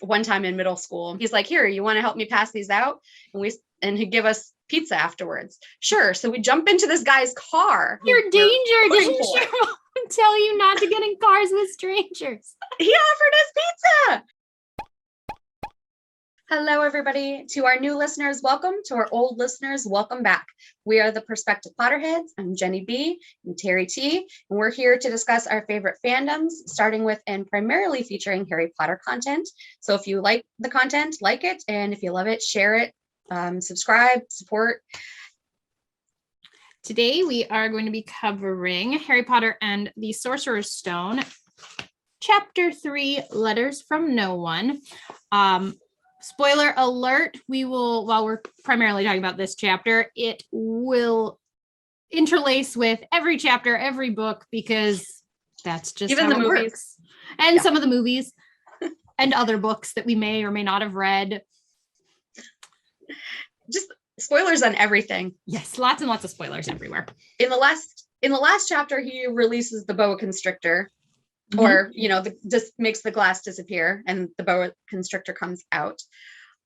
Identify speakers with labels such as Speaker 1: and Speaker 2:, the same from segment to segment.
Speaker 1: one time in middle school. He's like, here, you want to help me pass these out? And he'd give us pizza afterwards. Sure. So we jump into this guy's car.
Speaker 2: Your danger. Didn't your mom tell you not to get in cars with strangers?
Speaker 1: He offered us pizza. Hello, everybody. To our new listeners, welcome. To our old listeners, welcome back. We are the Prospective Potterheads. I'm Jenny B. and Terry T. And we're here to discuss our favorite fandoms, starting with and primarily featuring Harry Potter content. So if you like the content, like it. And if you love it, share it, subscribe, support.
Speaker 2: Today, we are going to be covering Harry Potter and the Sorcerer's Stone, Chapter 3, Letters from No One. Spoiler alert, while we're primarily talking about this chapter, it will interlace with every chapter, every book, because that's just
Speaker 1: even
Speaker 2: how
Speaker 1: the
Speaker 2: it
Speaker 1: movies
Speaker 2: works. And some of the movies and other books that we may or may not have read.
Speaker 1: Just spoilers on everything.
Speaker 2: Yes, lots and lots of spoilers everywhere.
Speaker 1: In the last chapter, he releases the boa constrictor. Or, just makes the glass disappear and the boa constrictor comes out.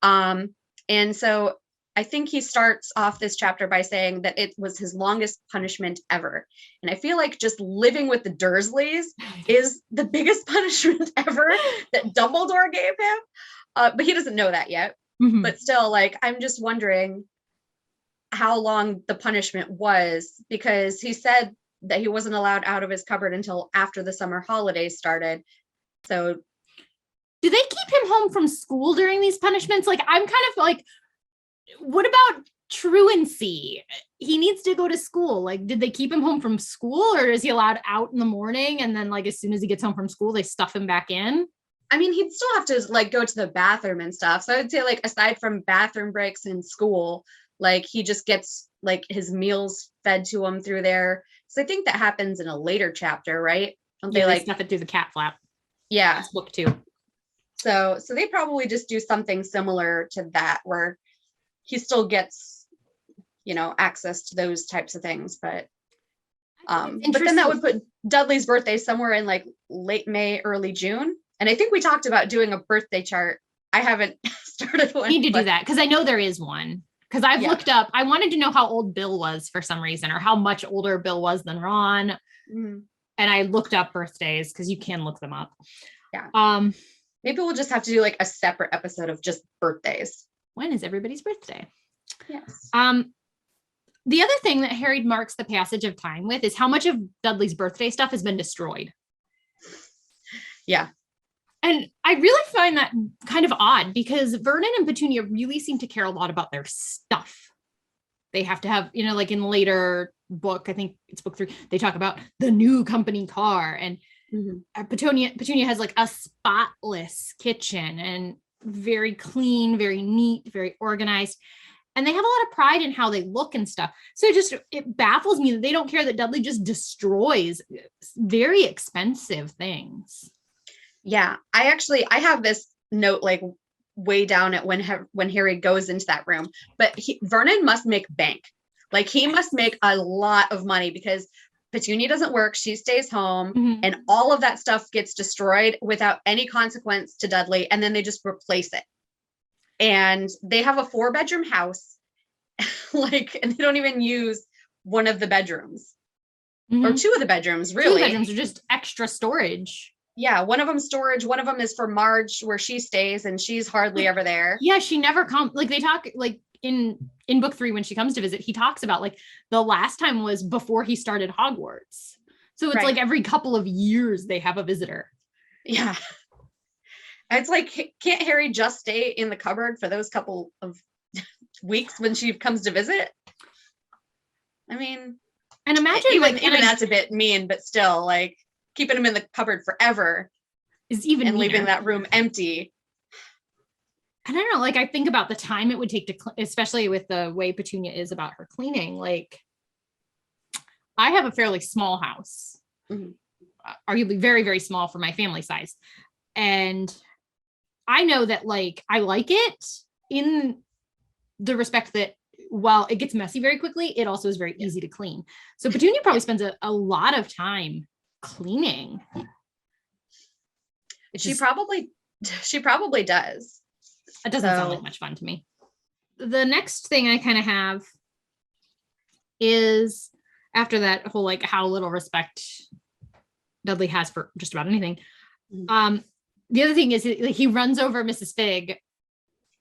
Speaker 1: And so I think he starts off this chapter by saying that it was his longest punishment ever. And I feel like just living with the Dursleys is the biggest punishment ever that Dumbledore gave him. But he doesn't know that yet. Mm-hmm. But still, I'm just wondering how long the punishment was, because he said that he wasn't allowed out of his cupboard until after the summer holidays started. So
Speaker 2: do they keep him home from school during these punishments? I'm kind of what about truancy? He needs to go to school. Did they keep him home from school, or is he allowed out in the morning and then as soon as he gets home from school, they stuff him back in?
Speaker 1: I mean, he'd still have to go to the bathroom and stuff. So I would say aside from bathroom breaks in school, he just gets his meals fed to him through there. So I think that happens in a later chapter, right?
Speaker 2: Don't they stuff it through the cat flap?
Speaker 1: Yeah.
Speaker 2: That's book 2.
Speaker 1: So they probably just do something similar to that, where he still gets, access to those types of things. But then that would put Dudley's birthday somewhere in late May, early June. And I think we talked about doing a birthday chart. I haven't started one.
Speaker 2: Need to do that, because I know there is one. Because I've looked up, I wanted to know how old Bill was for some reason, or how much older Bill was than Ron. Mm-hmm. And I looked up birthdays, because you can look them up.
Speaker 1: Yeah. Maybe we'll just have to do a separate episode of just birthdays.
Speaker 2: When is everybody's birthday?
Speaker 1: Yes.
Speaker 2: The other thing that Harry marks the passage of time with is how much of Dudley's birthday stuff has been destroyed.
Speaker 1: Yeah.
Speaker 2: And I really find that kind of odd, because Vernon and Petunia really seem to care a lot about their stuff. They have to have, in later book, I think it's book 3, they talk about the new company car, and mm-hmm. Petunia has a spotless kitchen and very clean, very neat, very organized. And they have a lot of pride in how they look and stuff. So it baffles me that they don't care that Dudley just destroys very expensive things.
Speaker 1: Yeah, I have this note way down at when Harry goes into that room, but Vernon must make bank. He must make a lot of money, because Petunia doesn't work. She stays home, mm-hmm. and all of that stuff gets destroyed without any consequence to Dudley. And then they just replace it. And they have a 4-bedroom house, and they don't even use one of the bedrooms, mm-hmm. or 2 of the bedrooms, really.
Speaker 2: 2 bedrooms are just extra storage.
Speaker 1: Yeah, one of them storage, one of them is for Marge, where she stays, and she's hardly ever there.
Speaker 2: Yeah, she never comes. They talk in book 3 when she comes to visit, he talks about the last time was before he started Hogwarts. So it's right. Every couple of years they have a visitor.
Speaker 1: Yeah. It's can't Harry just stay in the cupboard for those couple of weeks when she comes to visit? I mean,
Speaker 2: and imagine
Speaker 1: even that's a bit mean, but still keeping him in the cupboard forever
Speaker 2: is even
Speaker 1: and
Speaker 2: meaner.
Speaker 1: Leaving that room empty.
Speaker 2: I don't know. I think about the time it would take to, especially with the way Petunia is about her cleaning. I have a fairly small house, mm-hmm. Arguably very, very small for my family size. And I know that I like it in the respect that while it gets messy very quickly, it also is very easy to clean. So Petunia probably spends a lot of time cleaning.
Speaker 1: She probably She probably does.
Speaker 2: It doesn't sound
Speaker 1: So-
Speaker 2: like much fun to me. The next thing I kind of have is after that whole like how little respect Dudley has for just about anything.
Speaker 1: Mhm.
Speaker 2: The other thing is he runs over Mrs. Fig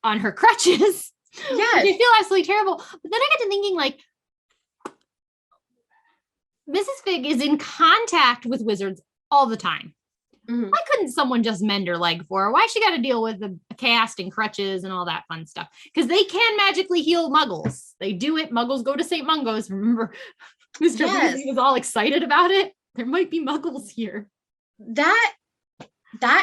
Speaker 2: on her crutches.
Speaker 1: Yes.
Speaker 2: Which I feel absolutely terrible. But then I got to thinking, like, Mrs. Fig is in contact with wizards all the time.
Speaker 1: Mhm.
Speaker 2: Why couldn't someone just mend her leg for her? Why she got to deal with the cast and crutches and all that fun stuff? Because they can magically heal muggles. They do it. Muggles go to St. Mungo's. Remember, Mr.
Speaker 1: Yes.
Speaker 2: Weasley was all excited about it. There might be muggles here.
Speaker 1: That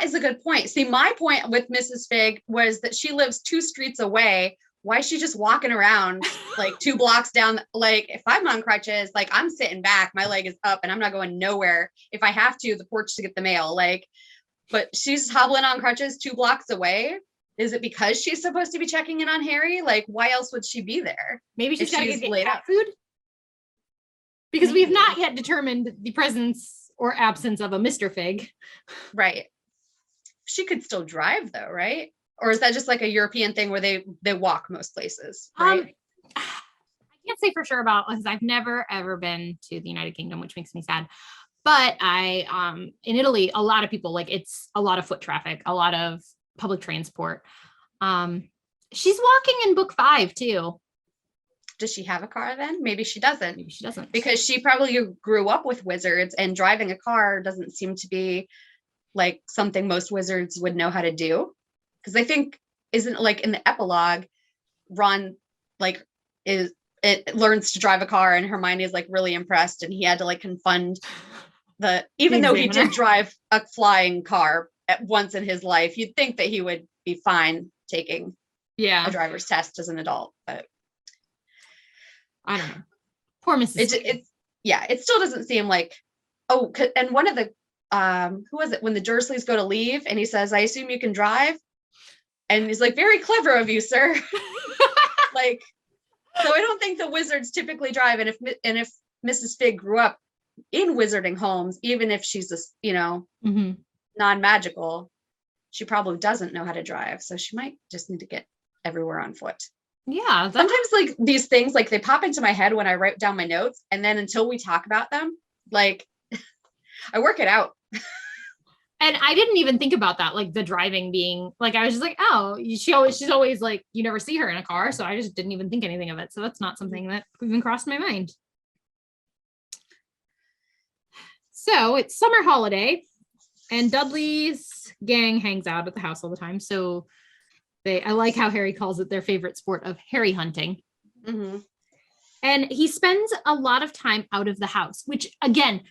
Speaker 1: is a good point. See, my point with Mrs. Fig was that she lives 2 streets away. Why is she just walking around like 2 blocks down? Like, if I'm on crutches, like I'm sitting back, my leg is up and I'm not going nowhere. If I have to, the porch to get the mail, like, but she's hobbling on crutches 2 blocks away. Is it because she's supposed to be checking in on Harry? Like, why else would she be there?
Speaker 2: Maybe she's
Speaker 1: If
Speaker 2: got to
Speaker 1: she's
Speaker 2: get
Speaker 1: laid
Speaker 2: cat
Speaker 1: up.
Speaker 2: food. Because we have
Speaker 1: Maybe.
Speaker 2: not yet determined the presence or absence of a Mr. Fig.
Speaker 1: Right. She could still drive though, right? Or is that just like a European thing where they walk most places, right?
Speaker 2: I can't say for sure about because I've never ever been to the United Kingdom, which makes me sad. But I in Italy, a lot of people like it's a lot of foot traffic, a lot of public transport. She's walking in book 5 too.
Speaker 1: Does she have a car then? Maybe she doesn't.
Speaker 2: Maybe she doesn't.
Speaker 1: Because she probably grew up with wizards and driving a car doesn't seem to be like something most wizards would know how to do. Because I think isn't like in the epilogue, Ron like it learns to drive a car and Hermione is like really impressed and he had to like confund even though he
Speaker 2: examiner.
Speaker 1: did drive a flying car at once in his life, you'd think that he would be fine taking
Speaker 2: Yeah,
Speaker 1: a driver's test as an adult, but
Speaker 2: I don't know. Poor Mrs. Fig.
Speaker 1: it still doesn't seem like and one of the who was it when the Dursleys go to leave and he says, I assume you can drive, and he's like, very clever of you, sir. Like, so I don't think the wizards typically drive, and if Mrs. Fig grew up in wizarding homes, even if she's a
Speaker 2: Mhm.
Speaker 1: non-magical, she probably doesn't know how to drive, so she might just need to get everywhere on foot.
Speaker 2: Yeah,
Speaker 1: Sometimes like these things, like they pop into my head when I write down my notes, and then until we talk about them, like I work it out.
Speaker 2: and I didn't even think about that, like the driving being like I was just like, oh, she's always like you never see her in a car, so I just didn't even think anything of it. So that's not something that even crossed my mind. So it's summer holiday, and Dudley's gang hangs out at the house all the time. So I like how Harry calls it their favorite sport of Harry hunting.
Speaker 1: Mm-hmm.
Speaker 2: And he spends a lot of time out of the house, which again,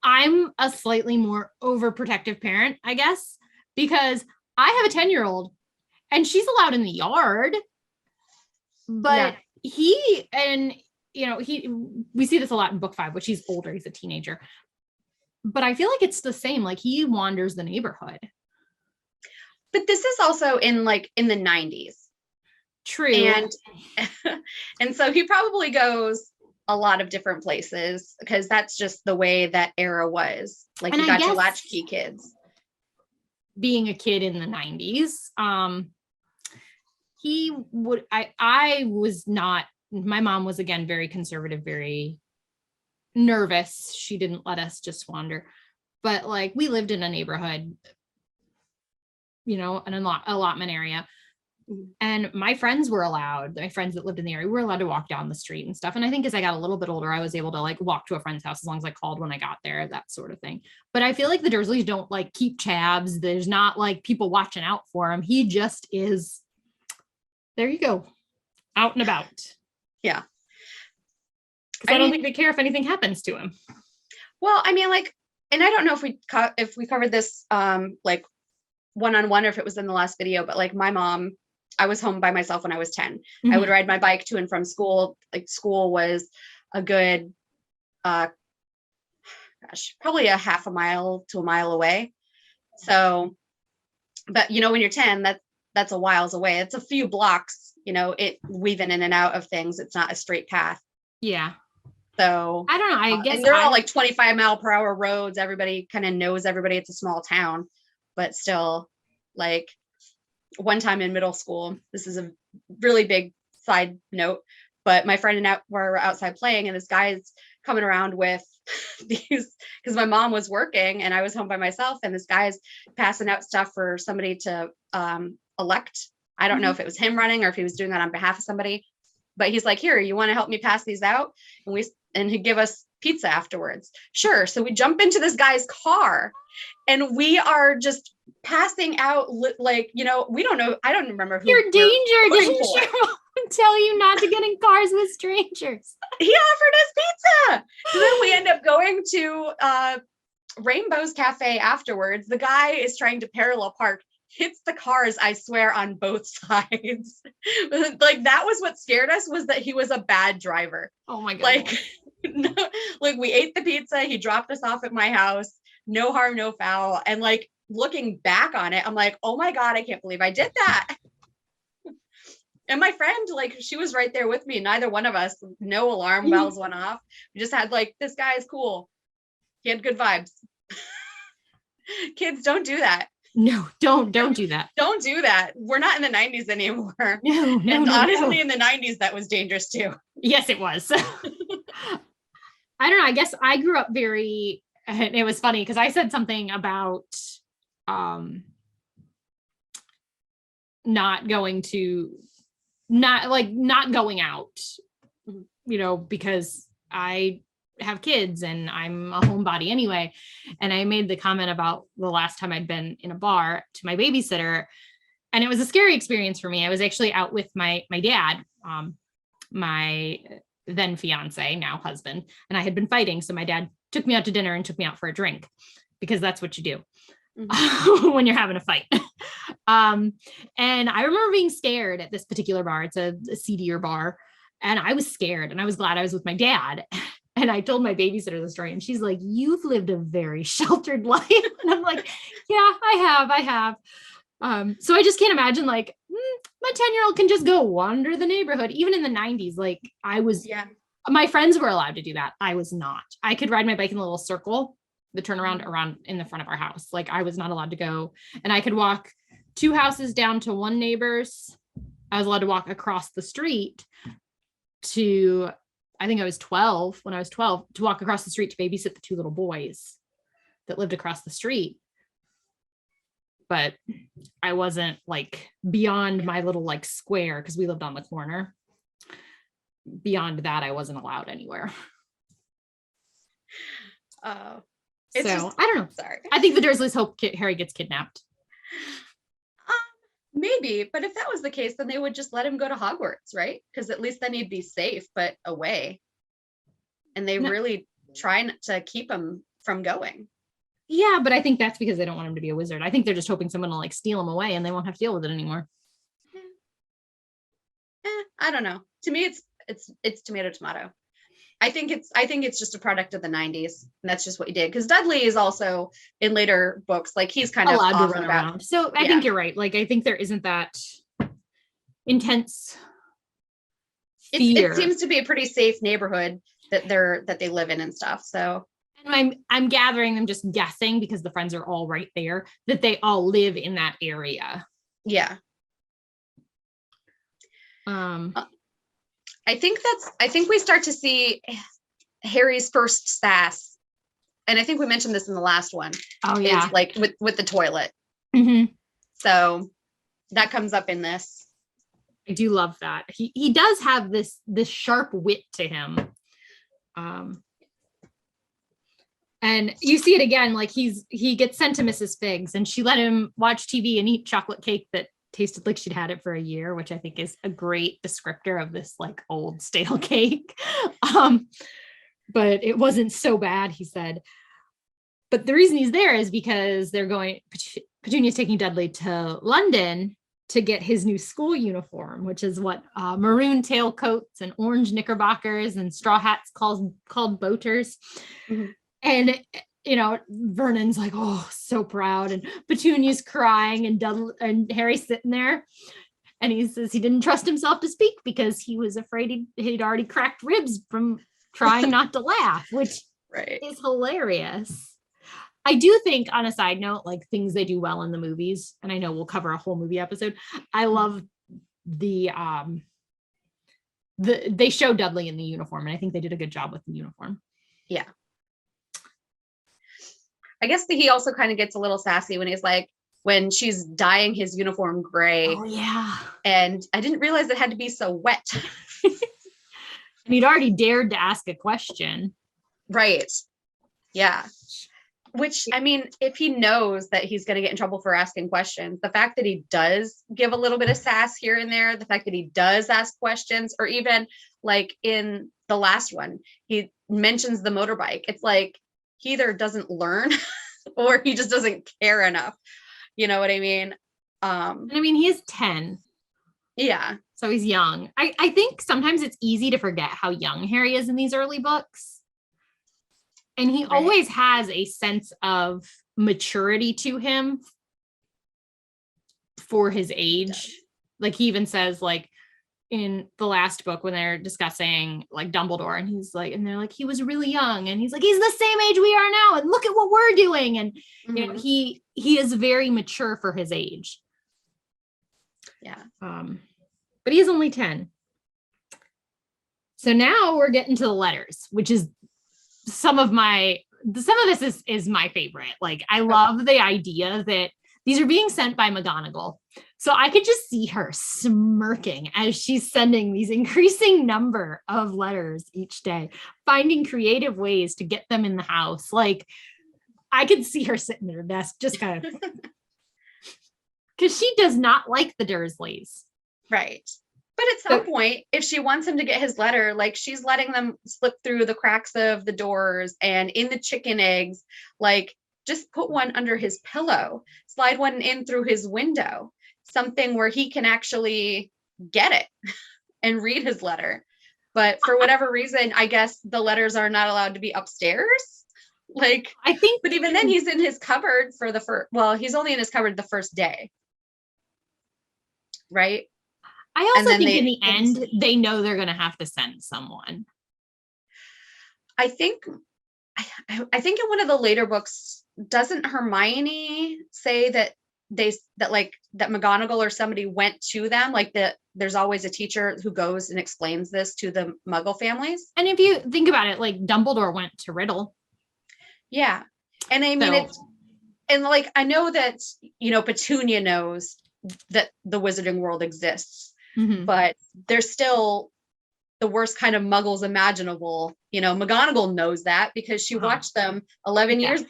Speaker 2: I'm a slightly more overprotective parent, I guess, because I have a 10-year-old and she's allowed in the yard. But we see this a lot in book 5, which he's older, he's a teenager. But I feel like it's the same, like he wanders the neighborhood.
Speaker 1: But this is also in the 90s.
Speaker 2: True.
Speaker 1: And so he probably goes a lot of different places because that's just the way that era was. Like,
Speaker 2: And
Speaker 1: you
Speaker 2: I
Speaker 1: got your
Speaker 2: guess-
Speaker 1: latchkey kids.
Speaker 2: Being a kid in the 90s, he would I was not, my mom was again very conservative, very nervous. She didn't let us just wander, but like we lived in a neighborhood, an allotment area, and my friends that lived in the area were allowed to walk down the street and stuff. And I think as I got a little bit older, I was able to like walk to a friend's house as long as I called when I got there, that sort of thing. But I feel like the Dursleys don't like keep tabs. There's not like people watching out for him. He just is, there you go, out and about.
Speaker 1: Yeah.
Speaker 2: Because I don't think they care if anything happens to him.
Speaker 1: Well, I mean, like, and I don't know if we covered this like one-on-one or if it was in the last video, but like my mom, I was home by myself when I was 10.
Speaker 2: Mm-hmm.
Speaker 1: I would ride my bike to and from school. Like, school was a good probably a half a mile to a mile away. So, but when you're 10, that's a whiles away. It's a few blocks, it weaving in and out of things. It's not a straight path.
Speaker 2: Yeah.
Speaker 1: So
Speaker 2: I don't know. I guess
Speaker 1: and they're all like 25-mile-per-hour roads. Everybody kind of knows everybody. It's a small town, but still, like, one time in middle school, this is a really big side note, but my friend and I were outside playing, and this guy is coming around with these, because my mom was working and I was home by myself, and this guy's passing out stuff for somebody to elect. I don't know if it was him running or if he was doing that on behalf of somebody, but he's like, here, you want to help me pass these out? And he'd give us pizza afterwards. Sure. So we jump into this guy's car, and we are just passing out, like, you know, we don't know. I don't remember who.
Speaker 2: Your danger.
Speaker 1: pushing
Speaker 2: Didn't
Speaker 1: for.
Speaker 2: your mom tell you not to get in cars with strangers?
Speaker 1: He offered us pizza. So then we end up going to Rainbow's Cafe afterwards. The guy is trying to parallel park, hits the cars, I swear, on both sides. Like, that was what scared us, was that he was a bad driver.
Speaker 2: Oh my god.
Speaker 1: Like, no, like, we ate the pizza, he dropped us off at my house, no harm, no foul. And like, looking back on it, I'm like, oh my God, I can't believe I did that. And my friend, like, she was right there with me. Neither one of us, no alarm bells went off. We just had, like, this guy is cool. He had good vibes. Kids, don't do that.
Speaker 2: No, don't do that.
Speaker 1: Don't do that. We're not in the 90s anymore.
Speaker 2: No,
Speaker 1: And honestly, in the 90s, that was dangerous too.
Speaker 2: Yes, it was. I don't know. I guess I grew up very, and it was funny because I said something about not going out, you know, because I have kids and I'm a homebody anyway. And I made the comment about the last time I'd been in a bar to my babysitter, and it was a scary experience for me. I was actually out with my dad, my then fiance, now husband, and I had been fighting. So my dad took me out to dinner and took me out for a drink, because that's what you do when you're having a fight. And I remember being scared at this particular bar. It's a seedier bar. And I was scared, and I was glad I was with my dad. And I told my babysitter the story, and she's like, you've lived a very sheltered life. And I'm like, yeah, I have. So I just can't imagine, like, my 10-year-old can just go wander the neighborhood. Even in the 90s, like, my friends were allowed to do that. I was not. I could ride my bike in a little circle, the turnaround around in the front of our house. Like, I was not allowed to go. And I could walk 2 houses down to one neighbor's. I was allowed to walk across the street to, I think I was 12, when I was 12, to walk across the street to babysit the 2 little boys that lived across the street. But I wasn't, like, beyond my little, like, square, because we lived on the corner. Beyond that, I wasn't allowed anywhere.
Speaker 1: Oh,
Speaker 2: so
Speaker 1: just,
Speaker 2: I don't know.
Speaker 1: Sorry.
Speaker 2: I think the Dursleys hope Harry gets kidnapped.
Speaker 1: Maybe, but if that was the case, then they would just let him go to Hogwarts, right? Because at least then he'd be safe, but away. And they really try to keep him from going.
Speaker 2: Yeah, but I think that's because they don't want him to be a wizard. I think they're just hoping someone will, like, steal him away and they won't have to deal with it anymore.
Speaker 1: I don't know. To me, it's tomato. I think it's just a product of the 90s, and that's just what he did. Because Dudley is also, in later books, like, he's kind of
Speaker 2: allowed to run around. So I think you're right. Like, I think there isn't that intense fear.
Speaker 1: It seems to be a pretty safe neighborhood that they live in and stuff. So,
Speaker 2: and I'm gathering, them just guessing, because the friends are all right there, that they all live in that area.
Speaker 1: Yeah. I think we start to see Harry's first sass. And I think we mentioned this in the last one.
Speaker 2: Oh yeah.
Speaker 1: Is, like, with the toilet.
Speaker 2: Mm-hmm.
Speaker 1: So that comes up in this.
Speaker 2: I do love that. He does have this sharp wit to him. And you see it again, like, he gets sent to Mrs. Figg's, and she let him watch TV and eat chocolate cake that tasted like she'd had it for a year, which I think is a great descriptor of this, like, old stale cake. But it wasn't so bad, he said. But the reason he's there is because Petunia's taking Dudley to London to get his new school uniform, which is what maroon tailcoats and orange knickerbockers and straw hats called boaters. Mm-hmm. And you know, Vernon's like, oh, so proud, and Petunia's crying, and Harry's sitting there, and he says he didn't trust himself to speak because he was afraid he'd already cracked ribs from trying not to laugh, which is hilarious. I do think, on a side note, like things they do well in the movies, and I know we'll cover a whole movie episode. I love the they show Dudley in the uniform, and I think they did a good job with the uniform.
Speaker 1: Yeah. I guess he also kind of gets a little sassy when he's like, when she's dyeing his uniform gray.
Speaker 2: Oh yeah.
Speaker 1: And I didn't realize it had to be so wet.
Speaker 2: And he'd already dared to ask a question.
Speaker 1: Right. Yeah. Which, I mean, if he knows that he's going to get in trouble for asking questions, the fact that he does give a little bit of sass here and there, the fact that he does ask questions, or even like in the last one, he mentions the motorbike. It's like he either doesn't learn or he just doesn't care enough. You know what I mean?
Speaker 2: And I mean, he's 10.
Speaker 1: Yeah.
Speaker 2: So he's young. I think sometimes it's easy to forget how young Harry is in these early books. And he always has a sense of maturity to him for his age. Like he even says, like in the last book when they're discussing like Dumbledore, and he's like, and they're like, he was really young, and he's like, he's the same age we are now, and look at what we're doing. And you know, he is very mature for his age.
Speaker 1: Yeah.
Speaker 2: But he is only 10. So now we're getting to the letters, which is some of this is my favorite. Like I love the idea that these are being sent by McGonagall. So I could just see her smirking as she's sending these increasing number of letters each day, finding creative ways to get them in the house. Like I could see her sitting at her desk, just kind of, because she does not like the Dursleys.
Speaker 1: Right. But at some point, if she wants him to get his letter, like she's letting them slip through the cracks of the doors and in the chicken eggs, like just put one under his pillow, slide one in through his window, something where he can actually get it and read his letter. But for whatever reason, I guess the letters are not allowed to be upstairs. Like,
Speaker 2: I think,
Speaker 1: but even then he's in his cupboard for the first, well, he's only in his cupboard the first day. Right.
Speaker 2: I also think in the end, they know they're going to have to send someone.
Speaker 1: I think in one of the later books, doesn't Hermione say that that McGonagall or somebody went to them? Like that there's always a teacher who goes and explains this to the Muggle families.
Speaker 2: And if you think about it, like Dumbledore went to Riddle.
Speaker 1: Yeah. And I mean, and like, I know that, you know, Petunia knows that the Wizarding world exists.
Speaker 2: Mm-hmm.
Speaker 1: But they're still the worst kind of muggles imaginable. You know, McGonagall knows that because she watched them 10 years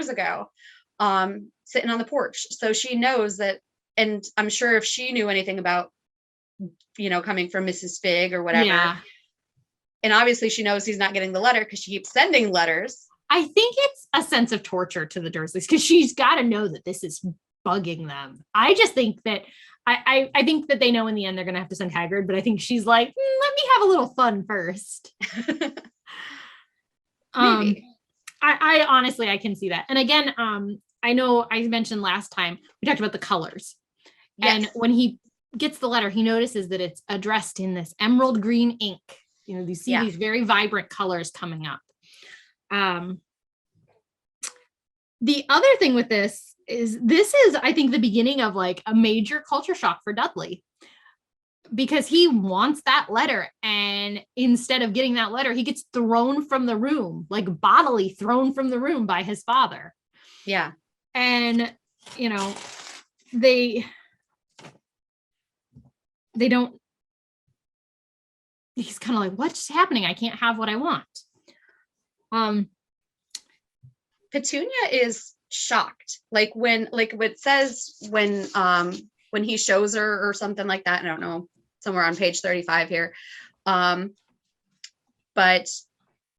Speaker 1: ago, sitting on the porch. So she knows that, and I'm sure if she knew anything about, you know, coming from Mrs. Fig or whatever, and obviously she knows he's not getting the letter because she keeps sending letters.
Speaker 2: I think it's a sense of torture to the Dursleys because she's got to know that this is bugging them. I just think that I think that they know in the end they're going to have to send Hagrid, but I think she's like, let me have a little fun first.
Speaker 1: Maybe.
Speaker 2: I honestly, I can see that. And again, I know I mentioned last time, we talked about the colors. Yes. And when he gets the letter, he notices that it's addressed in this emerald green ink. You know, you see these very vibrant colors coming up. The other thing with this is, I think, the beginning of like a major culture shock for Dudley, because he wants that letter. And instead of getting that letter, he gets thrown from the room, like bodily thrown from the room by his father.
Speaker 1: Yeah.
Speaker 2: And, you know, they don't, he's kind of like, what's happening? I can't have what I want.
Speaker 1: Petunia is shocked. Like when it says when he shows her or something like that. I don't know, somewhere on page 35 here. But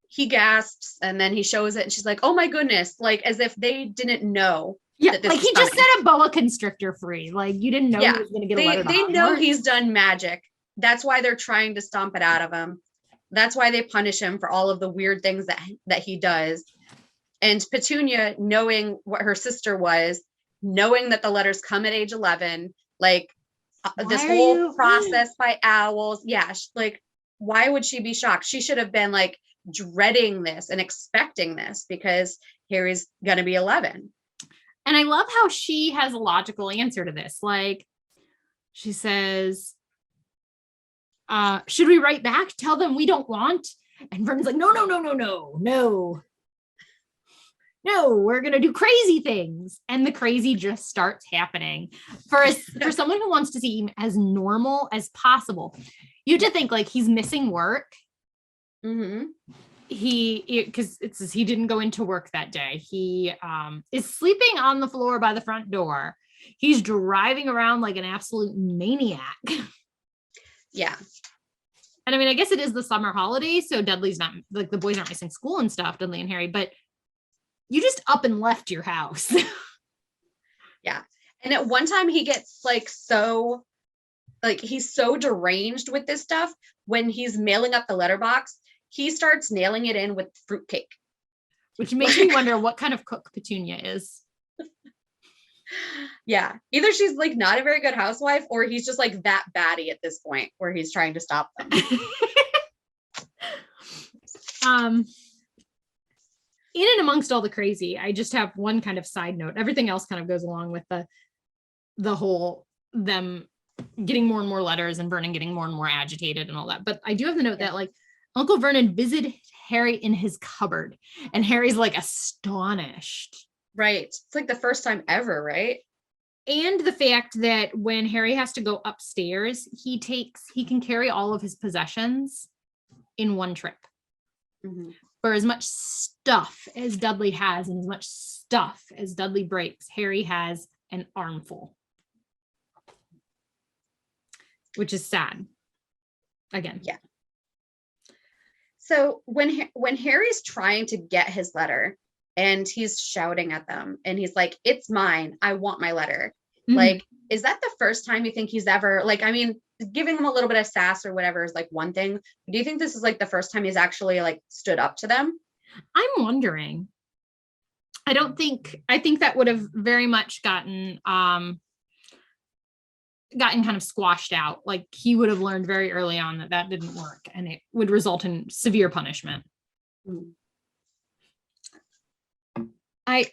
Speaker 1: he gasps and then he shows it and she's like, oh my goodness, like as if they didn't know.
Speaker 2: Yeah, like he just set a boa constrictor free. Like you didn't know he was going to get a letter.
Speaker 1: They know he's done magic. That's why they're trying to stomp it out of him. That's why they punish him for all of the weird things that he does. And Petunia, knowing what her sister was, knowing that the letters come at age 11, like this whole process by owls. Yeah. Like, why would she be shocked? She should have been like dreading this and expecting this, because Harry's gonna be 11.
Speaker 2: And I love how she has a logical answer to this. Like, she says, should we write back? Tell them we don't want? And Vernon's like, no, we're gonna do crazy things. And the crazy just starts happening. For someone who wants to seem as normal as possible, you have to think like he's missing work.
Speaker 1: Mm-hmm.
Speaker 2: Because he didn't go into work that day. He is sleeping on the floor by the front door. He's driving around like an absolute maniac.
Speaker 1: Yeah.
Speaker 2: And I mean, I guess it is the summer holiday, so Dudley's not, like, the boys aren't missing school and stuff, Dudley and Harry, but you just up and left your house.
Speaker 1: Yeah. And at one time he gets like he's so deranged with this stuff. When he's mailing up the letterbox, he starts nailing it in with fruitcake.
Speaker 2: Which makes me wonder what kind of cook Petunia is.
Speaker 1: Yeah. Either she's like not a very good housewife, or he's just like that batty at this point where he's trying to stop them.
Speaker 2: In and amongst all the crazy, I just have one kind of side note. Everything else kind of goes along with the whole them getting more and more letters and Vernon getting more and more agitated and all that. But I do have the note that like Uncle Vernon visited Harry in his cupboard, and Harry's like astonished.
Speaker 1: Right. It's like the first time ever, right?
Speaker 2: And the fact that when Harry has to go upstairs, he can carry all of his possessions in one trip.
Speaker 1: Mm-hmm.
Speaker 2: For as much stuff as Dudley has and as much stuff as Dudley breaks, Harry has an armful. Which is sad. Again.
Speaker 1: Yeah. So when Harry's trying to get his letter and he's shouting at them and he's like, it's mine, I want my letter. Mm-hmm. Like, is that the first time you think he's ever, like, I mean, giving them a little bit of sass or whatever is like one thing. Do you think this is like the first time he's actually like stood up to them?
Speaker 2: I'm wondering. I think that would have very much gotten kind of squashed out. Like he would have learned very early on that didn't work and it would result in severe punishment. Mm. I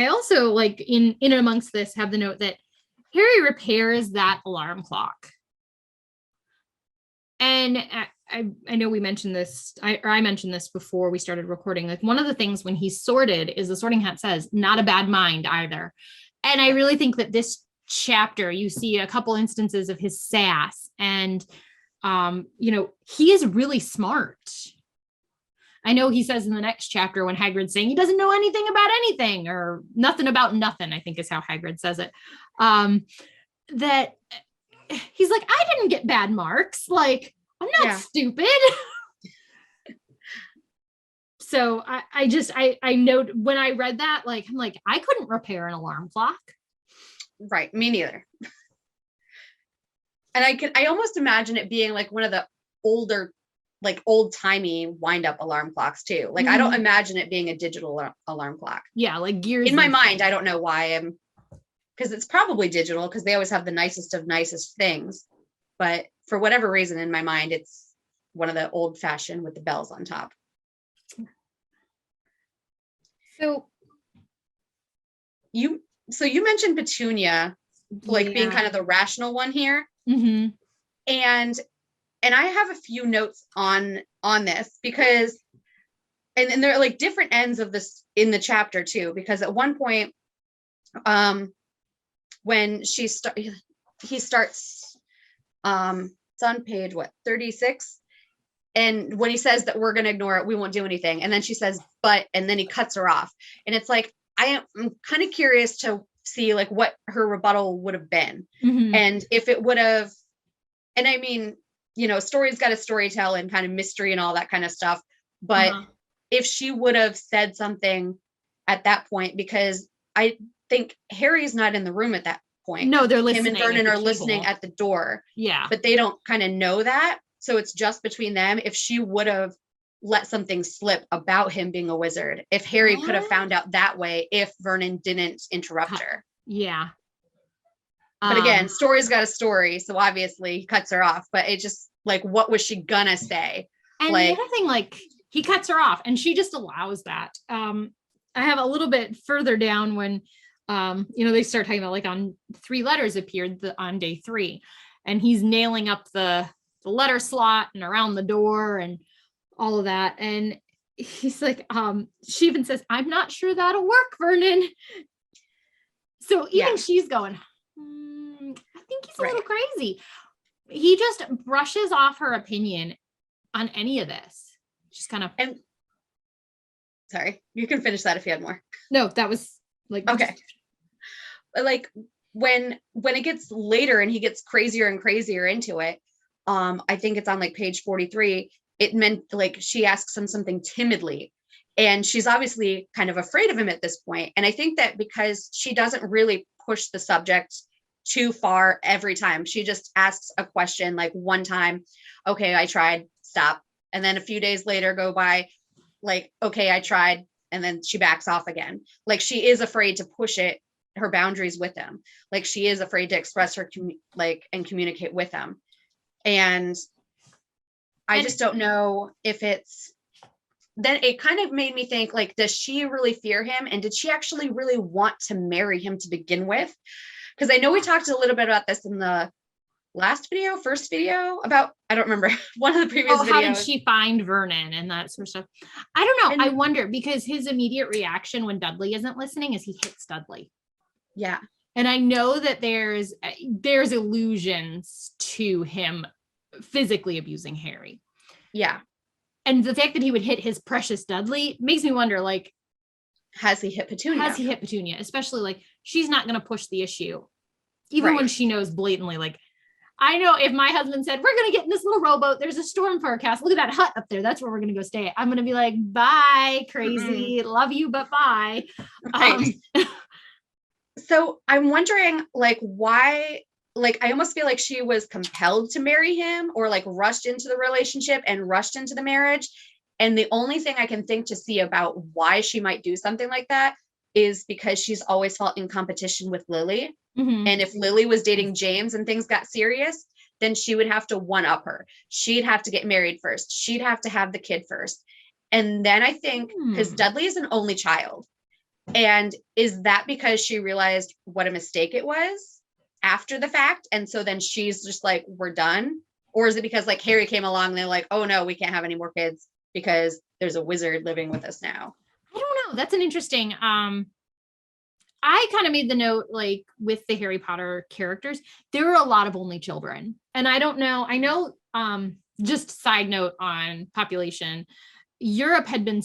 Speaker 2: also, like, in and amongst this, have the note that Harry repairs that alarm clock. And I know we mentioned this, I mentioned this before we started recording. Like, one of the things when he's sorted is the sorting hat says, not a bad mind either. And I really think that this chapter, you see a couple instances of his sass and, he is really smart. I know he says in the next chapter when Hagrid's saying he doesn't know anything about anything or nothing about nothing, I think is how Hagrid says it, that he's like, I didn't get bad marks. Like, I'm not stupid. So I know when I read that, like, I'm like, I couldn't repair an alarm clock.
Speaker 1: Right. Me neither. And I almost imagine it being like one of the older, like old-timey wind-up alarm clocks too. Like, I don't imagine it being a digital alarm clock.
Speaker 2: Yeah, like gears.
Speaker 1: In my mind, I don't know why because it's probably digital because they always have the nicest of nicest things. But for whatever reason, in my mind, it's one of the old-fashioned with the bells on top.
Speaker 2: So
Speaker 1: you mentioned Petunia, like being kind of the rational one here.
Speaker 2: Mm-hmm.
Speaker 1: And I have a few notes on this because, and there are like different ends of this in the chapter too, because at one point, when he starts, it's on page 36. And when he says that we're going to ignore it, we won't do anything. And then she says, and then he cuts her off. And it's like, I'm kind of curious to see like what her rebuttal would have been. Mm-hmm. And if it would have, and I mean, story's got a story tell and kind of mystery and all that kind of stuff. But if she would have said something at that point, because I think Harry's not in the room at that point.
Speaker 2: No, they're listening.
Speaker 1: Him and Vernon are listening at the door.
Speaker 2: Yeah.
Speaker 1: But they don't kind of know that. So it's just between them. If she would have let something slip about him being a wizard, if Harry could have found out that way, if Vernon didn't interrupt her.
Speaker 2: Yeah.
Speaker 1: But again, story's got a story. So obviously he cuts her off, but it just like, what was she gonna say?
Speaker 2: And the other thing, like, he cuts her off, and she just allows that. I have a little bit further down when, they start talking about like on 3 letters appeared on day 3, and he's nailing up the letter slot and around the door and all of that. And he's like, she even says, "I'm not sure that'll work, Vernon." So even she's going, I think he's a little crazy. He just brushes off her opinion on any of this. Just kind of.
Speaker 1: And sorry, you can finish that if you had more.
Speaker 2: No, that was like,
Speaker 1: okay. Like when it gets later and he gets crazier and crazier into it, I think it's on like page 43. It meant like she asks him something timidly, and she's obviously kind of afraid of him at this point. And I think that because she doesn't really push the subject too far every time, she just asks a question like one time, "Okay, I tried, stop." And then a few days later go by, like, "Okay, I tried." And then she backs off again. Like she is afraid to push her boundaries with him. Like she is afraid to express her and communicate with him. And I just don't know if then it kind of made me think, like, does she really fear him? And did she actually really want to marry him to begin with? Because I know we talked a little bit about this in the first video about, I don't remember, one of the previous videos.
Speaker 2: How did she find Vernon and that sort of stuff? I don't know. I wonder, because his immediate reaction when Dudley isn't listening is he hits Dudley.
Speaker 1: Yeah.
Speaker 2: And I know that there's allusions to him physically abusing Harry.
Speaker 1: Yeah.
Speaker 2: And the fact that he would hit his precious Dudley makes me wonder, like,
Speaker 1: has he hit Petunia?
Speaker 2: Especially like, she's not going to push the issue, even when she knows blatantly, like, I know if my husband said, "We're going to get in this little rowboat, there's a storm forecast, look at that hut up there, that's where we're going to go stay," I'm going to be like, "Bye, crazy, love you, but bye."
Speaker 1: Right. So I'm wondering, like, why, like, I almost feel like she was compelled to marry him, or like rushed into the relationship and rushed into the marriage. And the only thing I can think to see about why she might do something like that is because she's always felt in competition with Lily.
Speaker 2: Mm-hmm.
Speaker 1: And if Lily was dating James and things got serious, then she would have to one up her. She'd have to get married first. She'd have to have the kid first. And then I think, because Dudley is an only child, and is that because she realized what a mistake it was after the fact? And so then she's just like, we're done? Or is it because like Harry came along and they're like, "Oh no, we can't have any more kids because there's a wizard living with us now"?
Speaker 2: I don't know. That's an interesting, I kind of made the note, like, with the Harry Potter characters, there were a lot of only children. And I don't know, I know, just side note on population, Europe in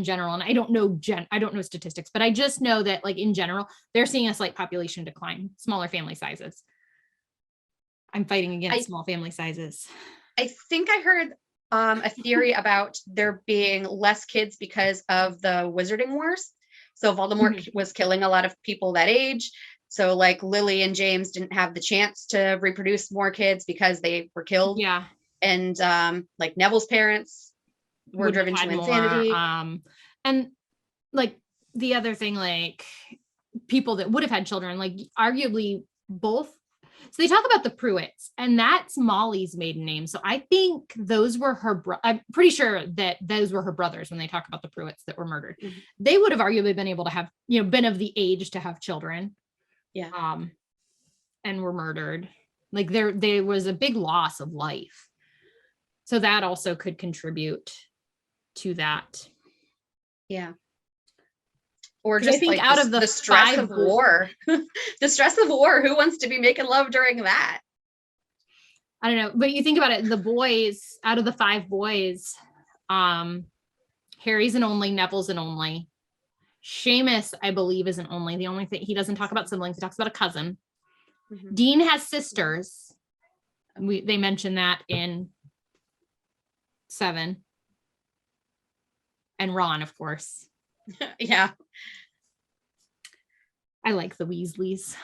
Speaker 2: general, and I don't know statistics, but I just know that, like, in general, they're seeing a slight population decline, smaller family sizes. I'm fighting against small family sizes.
Speaker 1: I think I heard a theory about there being less kids because of the Wizarding Wars. So Voldemort was killing a lot of people that age. So like Lily and James didn't have the chance to reproduce more kids because they were killed.
Speaker 2: Yeah.
Speaker 1: And like Neville's parents were driven to insanity.
Speaker 2: And like the other thing, like people that would have had children, like arguably both. So they talk about the Pruitts, and that's Molly's maiden name. So I think those were I'm pretty sure that those were her brothers when they talk about the Pruitts that were murdered. Mm-hmm. They would have arguably been able to have, been of the age to have children.
Speaker 1: Yeah.
Speaker 2: And were murdered. Like there was a big loss of life. So that also could contribute to that.
Speaker 1: Yeah. Or just, I think, like,
Speaker 2: out of the
Speaker 1: stress of war, the stress of war, who wants to be making love during that?
Speaker 2: I don't know. But you think about it, the boys, out of the 5 boys, Harry's an only, Neville's an only. Seamus, I believe, is an only. The only thing, he doesn't talk about siblings. He talks about a cousin. Mm-hmm. Dean has sisters. They mention that in 7. And Ron, of course.
Speaker 1: Yeah.
Speaker 2: I like the Weasleys.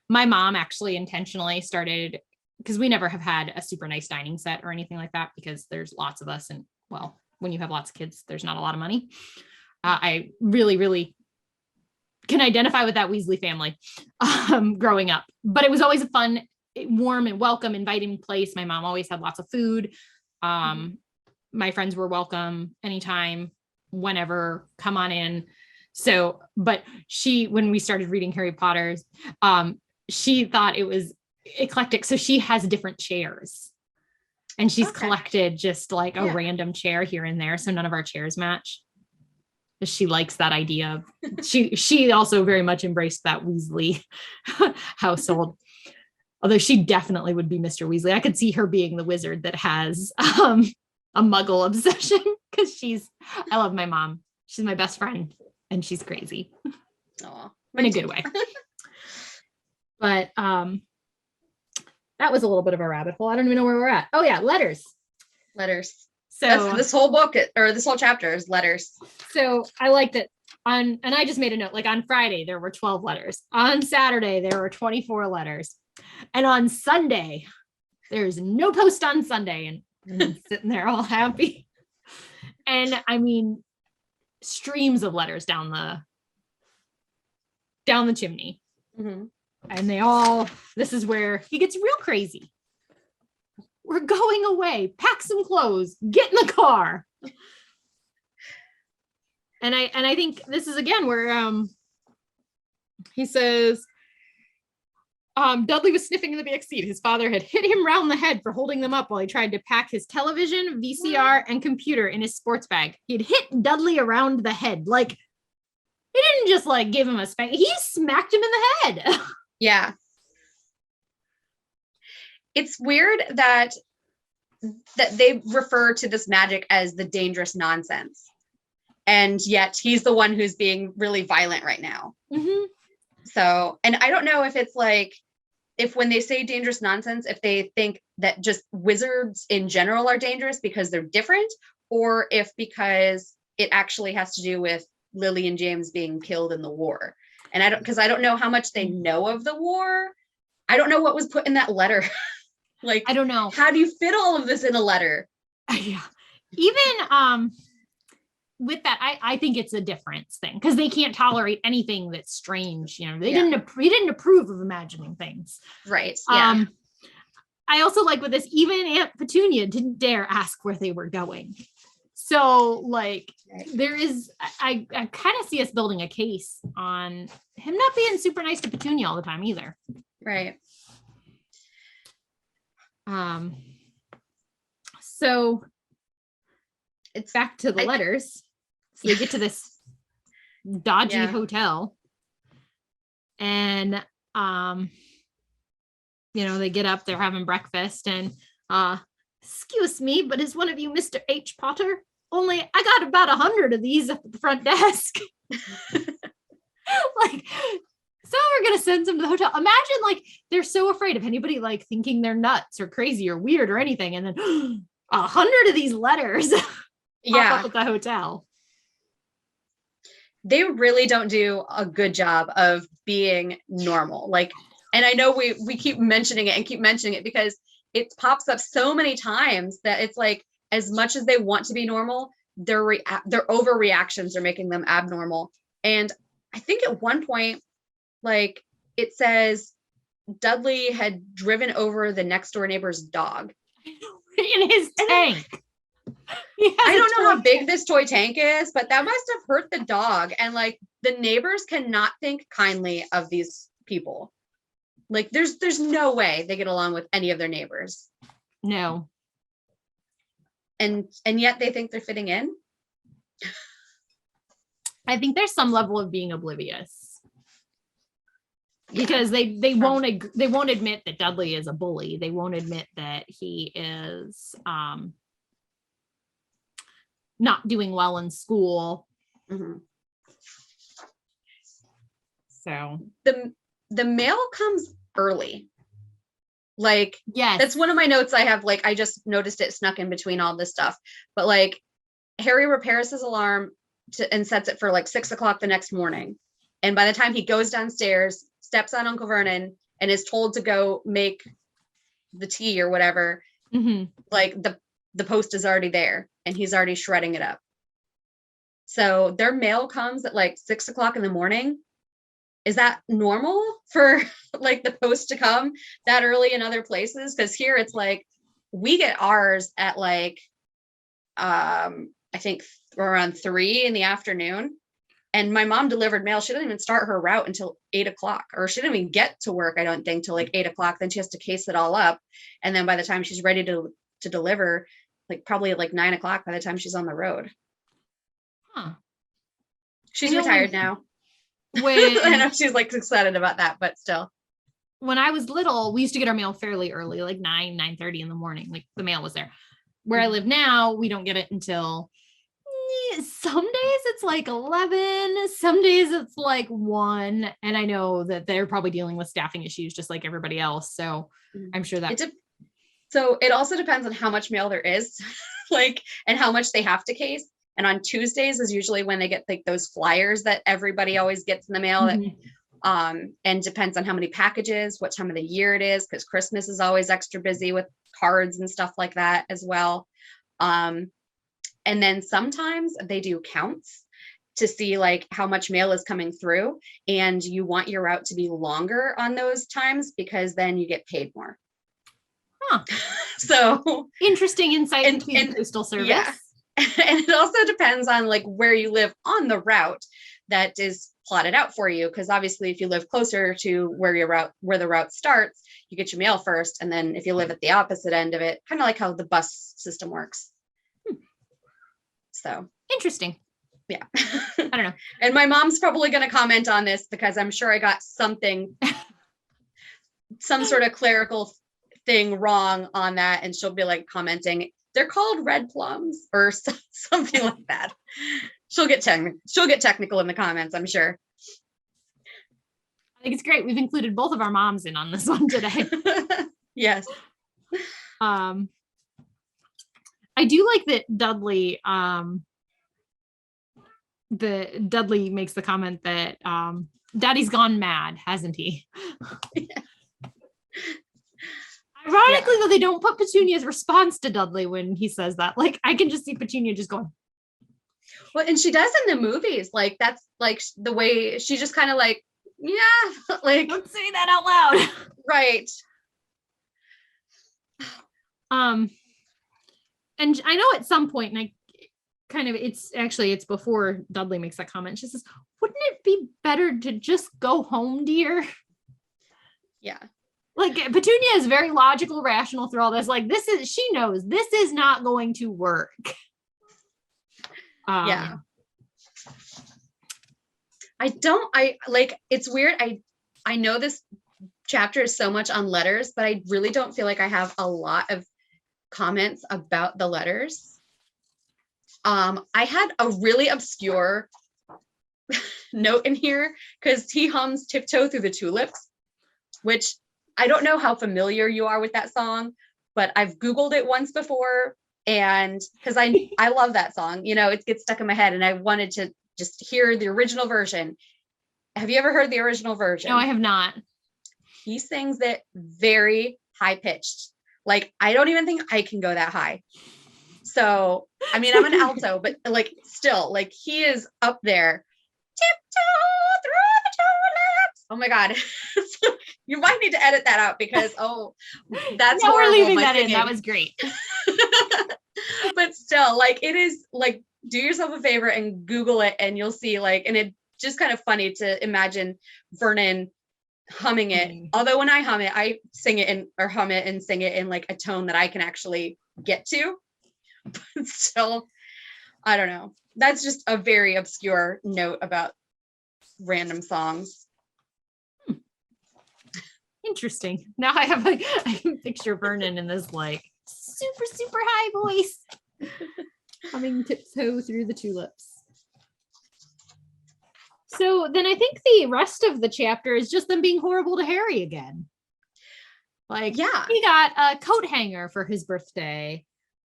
Speaker 2: My mom actually intentionally started, because we never have had a super nice dining set or anything like that, because there's lots of us. And well, when you have lots of kids, there's not a lot of money. I really, really can identify with that Weasley family growing up. But it was always a fun, warm and welcome, inviting place. My mom always had lots of food. my friends were welcome anytime, whenever, come on in. So, but when we started reading Harry Potter's, she thought it was eclectic. So she has different chairs and she's collected just like a random chair here and there. So none of our chairs match. She likes that idea. She also very much embraced that Weasley household. Although she definitely would be Mr. Weasley. I could see her being the wizard that has a muggle obsession because I love my mom. She's my best friend and she's crazy.
Speaker 1: Aww,
Speaker 2: in a good way. But that was a little bit of a rabbit hole. I don't even know where we're at. Oh yeah, letters. So
Speaker 1: this whole book or this whole chapter is letters.
Speaker 2: So I like that and I just made a note, like on Friday, there were 12 letters. On Saturday, there were 24 letters. And on Sunday, there's no post on Sunday. And I'm sitting there all happy. And I mean, streams of letters down the chimney.
Speaker 1: Mm-hmm.
Speaker 2: And this is where he gets real crazy. We're going away. Pack some clothes. Get in the car. And I think this is again where he says Dudley was sniffing in the back seat. His father had hit him round the head for holding them up while he tried to pack his television, VCR, and computer in his sports bag. He'd hit Dudley around the head. Like, he didn't just like give him a spank. He smacked him in the head.
Speaker 1: Yeah. It's weird that they refer to this magic as the dangerous nonsense. And yet he's the one who's being really violent right now.
Speaker 2: Mm-hmm.
Speaker 1: So, and I don't know if it's like, if when they say dangerous nonsense, if they think that just wizards in general are dangerous because they're different, or if because it actually has to do with Lily and James being killed in the war. And I don't know how much they know of the war. I don't know what was put in that letter. Like,
Speaker 2: I don't know.
Speaker 1: How do you fit all of this in a letter?
Speaker 2: Yeah. Even with that, I think it's a difference thing because they can't tolerate anything that's strange. You know, they didn't approve of imagining things.
Speaker 1: Right. Yeah.
Speaker 2: I also like with this, even Aunt Petunia didn't dare ask where they were going. So like there is, I kind of see us building a case on him not being super nice to Petunia all the time either.
Speaker 1: Right.
Speaker 2: So
Speaker 1: it's
Speaker 2: back to the letters. So they get to this dodgy hotel and, they get up, they're having breakfast and, excuse me, but is one of you Mr. H. Potter? Only I got about 100 of these at the front desk. Like, so we're going to send them to the hotel. Imagine like, they're so afraid of anybody like thinking they're nuts or crazy or weird or anything. And then 100 of these letters pop up at the hotel.
Speaker 1: They really don't do a good job of being normal. Like, and I know we keep mentioning it because it pops up so many times that it's like, as much as they want to be normal, their overreactions are making them abnormal. And I think at one point, like it says Dudley had driven over the next door neighbor's dog
Speaker 2: in his tank.
Speaker 1: I don't know how big this toy tank is, but that must have hurt the dog. And like the neighbors cannot think kindly of these people. Like there's no way they get along with any of their neighbors.
Speaker 2: No.
Speaker 1: And yet they think they're fitting in.
Speaker 2: I think there's some level of being oblivious because they won't admit that Dudley is a bully. They won't admit that he is not doing well in school.
Speaker 1: Mm-hmm.
Speaker 2: So
Speaker 1: the mail comes early. Like,
Speaker 2: yes,
Speaker 1: that's one of my notes I have. Like, I just noticed it snuck in between all this stuff. But like, Harry repairs his alarm and sets it for like 6 o'clock the next morning. And by the time he goes downstairs, steps on Uncle Vernon, and is told to go make the tea or whatever, like the post is already there and he's already shredding it up. So their mail comes at like 6 o'clock in the morning. Is that normal for like the post to come that early in other places? Because here it's like we get ours at like I think around 3 in the afternoon. And my mom delivered mail. She didn't even start her route until 8 o'clock, or she didn't even get to work, I don't think, till like 8 o'clock. Then she has to case it all up. And then by the time she's ready to deliver, like probably like 9 o'clock by the time she's on the road.
Speaker 2: Huh.
Speaker 1: She's
Speaker 2: I know
Speaker 1: retired now. I
Speaker 2: When
Speaker 1: know she's like excited about that, but still.
Speaker 2: when I was little, we used to get our mail fairly early, like 9:30 in the morning. Like the mail was there. Where I live now, we don't get it until some days it's like 11, some days it's like 1. And I know that they're probably dealing with staffing issues just like everybody else. So I'm sure that
Speaker 1: So it also depends on how much mail there is, like, and how much they have to case. And on Tuesdays is usually when they get like those flyers that everybody always gets in the mail.
Speaker 2: Mhm.
Speaker 1: And depends on how many packages, what time of the year it is, because Christmas is always extra busy with cards and stuff like that as well. And then sometimes they do counts to see like how much mail is coming through, and you want your route to be longer on those times because then you get paid more.
Speaker 2: Huh.
Speaker 1: So
Speaker 2: Interesting insight
Speaker 1: And-
Speaker 2: into
Speaker 1: and-
Speaker 2: the postal service.
Speaker 1: yeah. And it also depends on like where you live on the route that is plotted out for you, because obviously if you live closer to where the route starts, you get your mail first, and then if you live at the opposite end of it, kind of like how the bus system works. So
Speaker 2: Interesting.
Speaker 1: yeah.
Speaker 2: I don't know.
Speaker 1: And my mom's probably going to comment on this because I'm sure I got some sort of clerical thing wrong on that, and she'll be like commenting, they're called red plums or something like that. She'll get technical in the comments, I'm sure.
Speaker 2: I think it's great. We've included both of our moms in on this one today.
Speaker 1: Yes.
Speaker 2: I do like that Dudley Dudley makes the comment that Daddy's gone mad, hasn't he?
Speaker 1: Yeah.
Speaker 2: Ironically, though, they don't put Petunia's response to Dudley when he says that. Like, I can just see Petunia just going,
Speaker 1: Well, and she does in the movies. Like, that's like the way she just kind of like, yeah, like,
Speaker 2: don't say that out loud.
Speaker 1: right.
Speaker 2: And I know at some point, and it's before Dudley makes that comment. She says, wouldn't it be better to just go home, dear?
Speaker 1: Yeah.
Speaker 2: Like Petunia is very logical, rational through all this. Like she knows this is not going to work.
Speaker 1: Yeah. It's weird. I know this chapter is so much on letters, but I really don't feel like I have a lot of comments about the letters. I had a really obscure note in here because he hums Tiptoe Through the Tulips, which I don't know how familiar you are with that song, but I've Googled it once before, and because I love that song, it gets stuck in my head, and I wanted to just hear the original version. Have you ever heard the original version?
Speaker 2: No, I have not.
Speaker 1: He sings it very high pitched. Like, I don't even think I can go that high. So, I mean, I'm an alto, but like still, like he is up there. Tiptoe through the tulips. Oh my God. You might need to edit that out because, that's
Speaker 2: no, we're leaving
Speaker 1: my
Speaker 2: that
Speaker 1: singing.
Speaker 2: in. That was great.
Speaker 1: But still, like, it is like, do yourself a favor and Google it, and you'll see, like, and it's just kind of funny to imagine Vernon humming it. Although when I hum it, I sing it or hum it and sing it in like a tone that I can actually get to. But still, I don't know. That's just a very obscure note about random songs.
Speaker 2: Interesting. Now I can picture Vernon in this like super, super high voice. Humming Tiptoe Through the Tulips. So then I think the rest of the chapter is just them being horrible to Harry again. Like,
Speaker 1: yeah,
Speaker 2: he got a coat hanger for his birthday.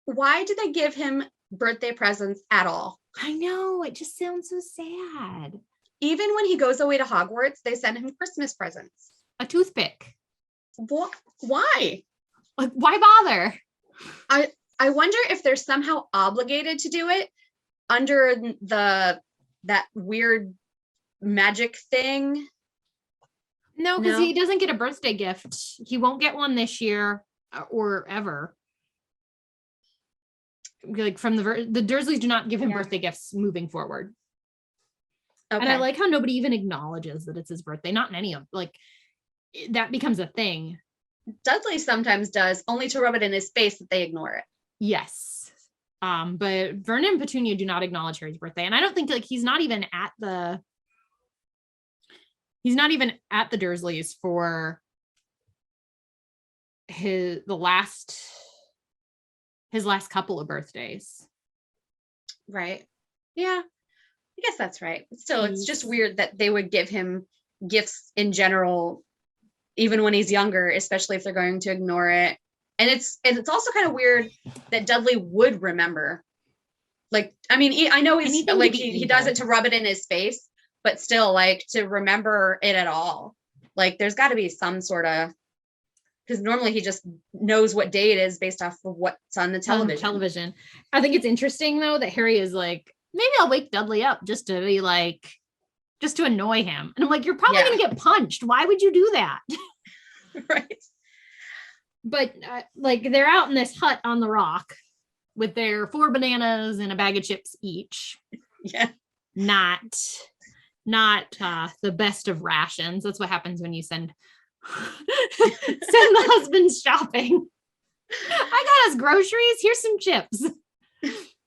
Speaker 1: Why did they give him birthday presents at all?
Speaker 2: I know, it just sounds so sad.
Speaker 1: Even when he goes away to Hogwarts, they send him Christmas presents.
Speaker 2: A toothpick.
Speaker 1: What? Why?
Speaker 2: Like, why bother?
Speaker 1: I wonder if they're somehow obligated to do it under that weird magic thing.
Speaker 2: No, because he doesn't get a birthday gift. He won't get one this year or ever. like from the Dursleys do not give him
Speaker 1: Yeah.
Speaker 2: birthday gifts moving forward.
Speaker 1: Okay.
Speaker 2: And I like how nobody even acknowledges that it's his birthday. Not in any of like that becomes a thing.
Speaker 1: Dudley sometimes does, only to rub it in his face that they ignore it.
Speaker 2: Yes. But Vernon and Petunia do not acknowledge Harry's birthday. And I don't think like he's not even at the Dursleys for his last couple of birthdays.
Speaker 1: Right. Yeah. I guess that's right. Still, it's just weird that they would give him gifts in general, even when he's younger, especially if they're going to ignore it. And it's also kind of weird that Dudley would remember. Like, I mean, I know he's
Speaker 2: Anything to
Speaker 1: like
Speaker 2: be
Speaker 1: he does
Speaker 2: evil.
Speaker 1: it to rub it in his face, but still, like, to remember it at all. Like, there's got to be some sort of, because normally he just knows what day it is based off of what's on the television.
Speaker 2: I think it's interesting though that Harry is like, maybe I'll wake Dudley up just to be like, just to annoy him. And I'm like, you're probably gonna get punched. Why would you do that?
Speaker 1: Right.
Speaker 2: But like they're out in this hut on the rock with their 4 bananas and a bag of chips each.
Speaker 1: Yeah. Not
Speaker 2: the best of rations. That's what happens when you send the husbands shopping. I got us groceries. Here's some chips.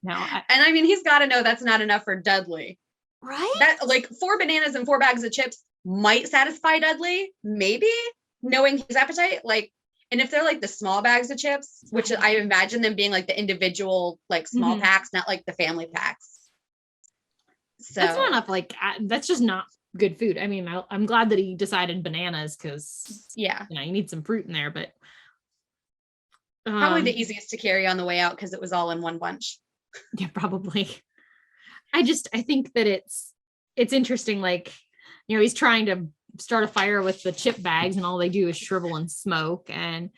Speaker 2: No,
Speaker 1: and I mean, he's got to know that's not enough for Dudley.
Speaker 2: Right?
Speaker 1: That like 4 bananas and 4 bags of chips might satisfy Dudley, maybe, knowing his appetite. Like, and if they're like the small bags of chips, which I imagine them being like the individual, like small packs, not like the family packs. So
Speaker 2: that's not enough. Like, that's just not good food. I mean, I'm glad that he decided bananas because, you need some fruit in there, but
Speaker 1: probably the easiest to carry on the way out because it was all in one bunch.
Speaker 2: Yeah, probably. I think that it's interesting. Like, he's trying to start a fire with the chip bags and all they do is shrivel and smoke. And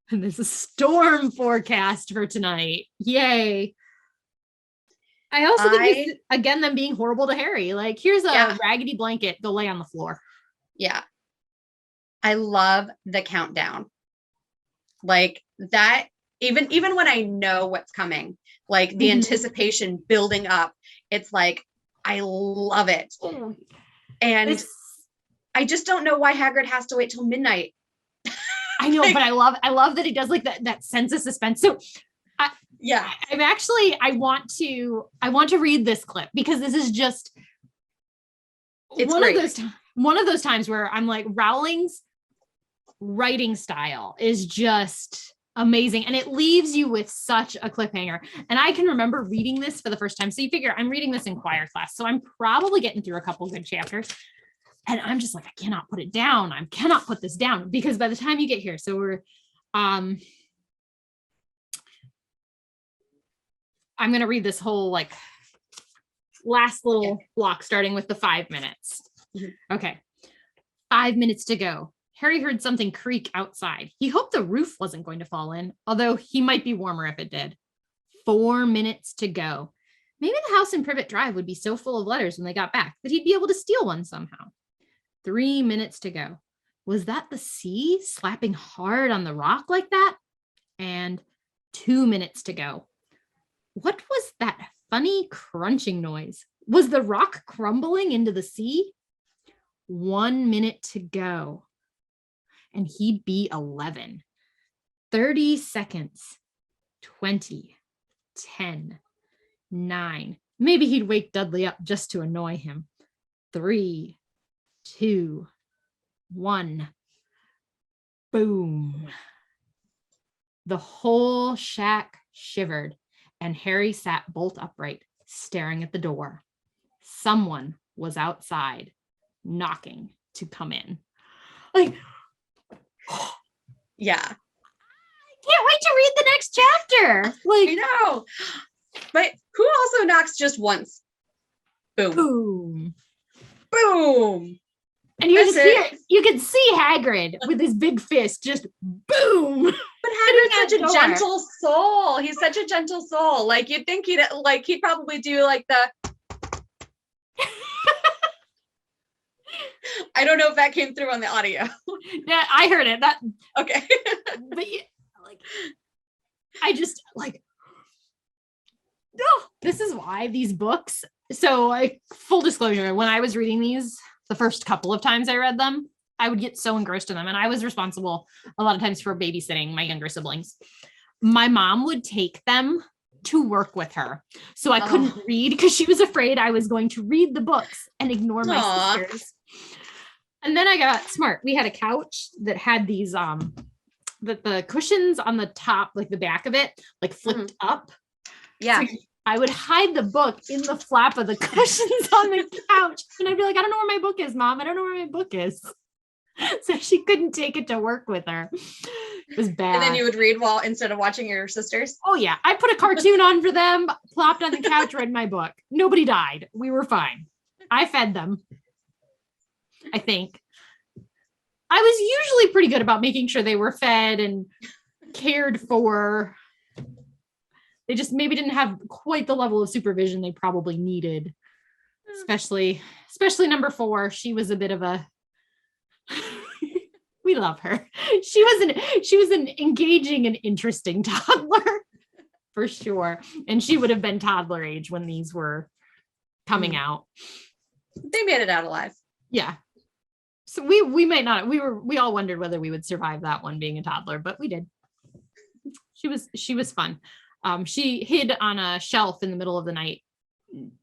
Speaker 2: there's a storm forecast for tonight. Yay. I also think again, them being horrible to Harry. Like, here's a raggedy blanket. Go lay on the floor.
Speaker 1: Yeah. I love the countdown. Like that, even when I know what's coming, like the anticipation building up, it's like, I love it. And I just don't know why Hagrid has to wait till midnight.
Speaker 2: I know, but I love that he does like that sense of suspense. So I want to read this clip because this is just one of those times where I'm like, Rowling's writing style is just amazing and it leaves you with such a cliffhanger. And I can remember reading this for the first time. So you figure I'm reading this in choir class, so I'm probably getting through a couple good chapters and I'm just like, I cannot put it down. I cannot put this down because by the time you get here, so we're I'm going to read this whole like last little block starting with the 5 minutes. Okay. 5 minutes to go. Harry heard something creak outside. He hoped the roof wasn't going to fall in, although he might be warmer if it did. 4 minutes to go. Maybe the house in Privet Drive would be so full of letters when they got back that he'd be able to steal one somehow. 3 minutes to go. Was that the sea slapping hard on the rock like that? And 2 minutes to go. What was that funny crunching noise? Was the rock crumbling into the sea? 1 minute to go. And he'd be 11. 30 seconds. 20. 10. 9. Maybe he'd wake Dudley up just to annoy him. 3, 2, 1. Boom. The whole shack shivered, and Harry sat bolt upright, staring at the door. Someone was outside, knocking to come in. Like,
Speaker 1: yeah.
Speaker 2: I can't wait to read the next chapter. Like,
Speaker 1: I know. But who also knocks just once? Boom.
Speaker 2: Boom.
Speaker 1: Boom.
Speaker 2: And you can see Hagrid with his big fist just boom.
Speaker 1: But Hagrid's such a gentle soul. He's such a gentle soul. Like you'd think he'd probably do like the I don't know if that came through on the audio.
Speaker 2: Yeah, I heard it. That
Speaker 1: okay.
Speaker 2: But yeah, like I just like No, this is why these books. So, like, full disclosure, when I was reading these, the first couple of times I read them, I would get so engrossed in them. And I was responsible a lot of times for babysitting my younger siblings. My mom would take them to work with her. So I couldn't read because she was afraid I was going to read the books and ignore my sisters. And then I got smart. We had a couch that had these, the cushions on the top, like the back of it, like flipped up.
Speaker 1: Yeah.
Speaker 2: So I would hide the book in the flap of the cushions on the couch. And I'd be like, I don't know where my book is, Mom. I don't know where my book is. So she couldn't take it to work with her. It was bad.
Speaker 1: And then you would read while instead of watching your sisters.
Speaker 2: Oh yeah. I put a cartoon on for them, plopped on the couch, read my book. Nobody died. We were fine. I fed them. I think. I was usually pretty good about making sure they were fed and cared for. They just maybe didn't have quite the level of supervision they probably needed. Especially number 4. She was a bit of a we love her. She was an engaging and interesting toddler for sure. And she would have been toddler age when these were coming out.
Speaker 1: They made it out alive.
Speaker 2: Yeah. So we might not, we all wondered whether we would survive that one being a toddler, but we did. She was fun. She hid on a shelf in the middle of the night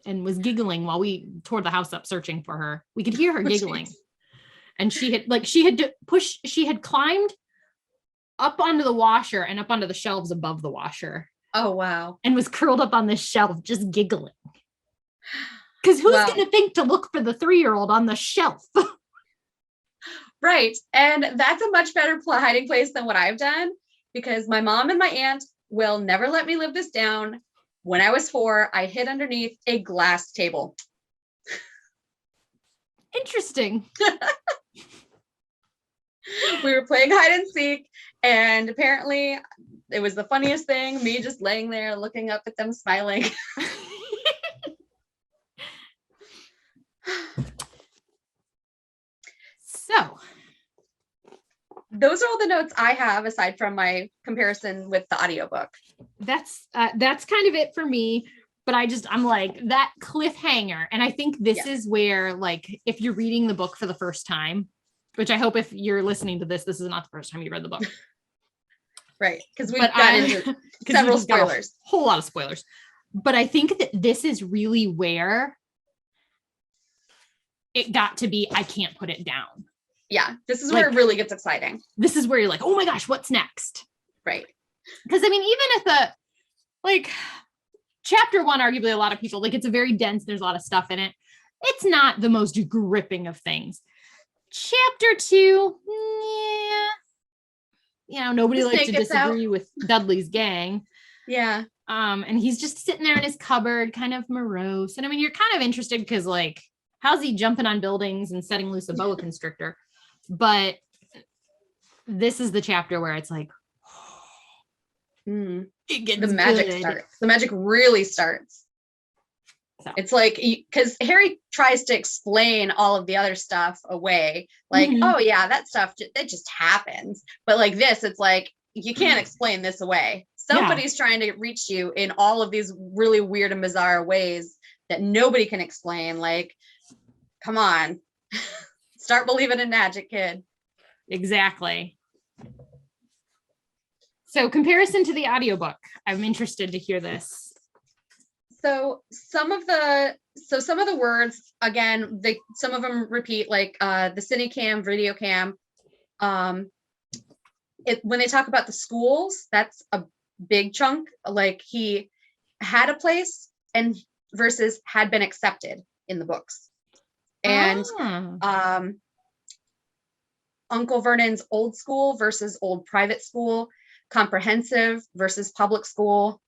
Speaker 2: and was giggling while we tore the house up searching for her. We could hear her giggling. And she had climbed up onto the washer and up onto the shelves above the washer.
Speaker 1: Oh, wow.
Speaker 2: And was curled up on this shelf, just giggling. Because who's going to think to look for the 3-year-old on the shelf?
Speaker 1: Right. And that's a much better hiding place than what I've done, because my mom and my aunt will never let me live this down. When I was 4, I hid underneath a glass table.
Speaker 2: Interesting.
Speaker 1: We were playing hide and seek, and apparently it was the funniest thing, me just laying there looking up at them smiling.
Speaker 2: So
Speaker 1: those are all the notes I have aside from my comparison with the audiobook.
Speaker 2: That's kind of it for me. But I'm like, that cliffhanger. And I think this is where, like, if you're reading the book for the first time, which I hope if you're listening to this is not the first time you read the book.
Speaker 1: Right. Because we've got into several spoilers.
Speaker 2: A whole lot of spoilers. But I think that this is really where it got to be, I can't put it down.
Speaker 1: Yeah. This is where it really gets exciting.
Speaker 2: This is where you're like, oh my gosh, what's next?
Speaker 1: Right.
Speaker 2: Because I mean, even at chapter 1, arguably a lot of people, like, it's a very dense, there's a lot of stuff in it. It's not the most gripping of things. Chapter 2, nobody likes to disagree with Dudley's gang.
Speaker 1: Yeah.
Speaker 2: And he's just sitting there in his cupboard, kind of morose. And I mean, you're kind of interested because, like, how's he jumping on buildings and setting loose a boa constrictor? But this is the chapter where it's like, it gets
Speaker 1: the magic starts. The magic really starts. So. It's like, because Harry tries to explain all of the other stuff away. Like, oh yeah, that stuff, it just happens. But like this, it's like, you can't explain this away. Somebody's trying to reach you in all of these really weird and bizarre ways that nobody can explain. Like, come on, start believing in magic, kid.
Speaker 2: Exactly. So comparison to the audiobook, I'm interested to hear this.
Speaker 1: So some of the words, again, some of them repeat, like the Cinecam, video cam. When they talk about the schools, that's a big chunk. Like, he had a place and versus had been accepted in the books. And Uncle Vernon's old school versus old private school, comprehensive versus public school,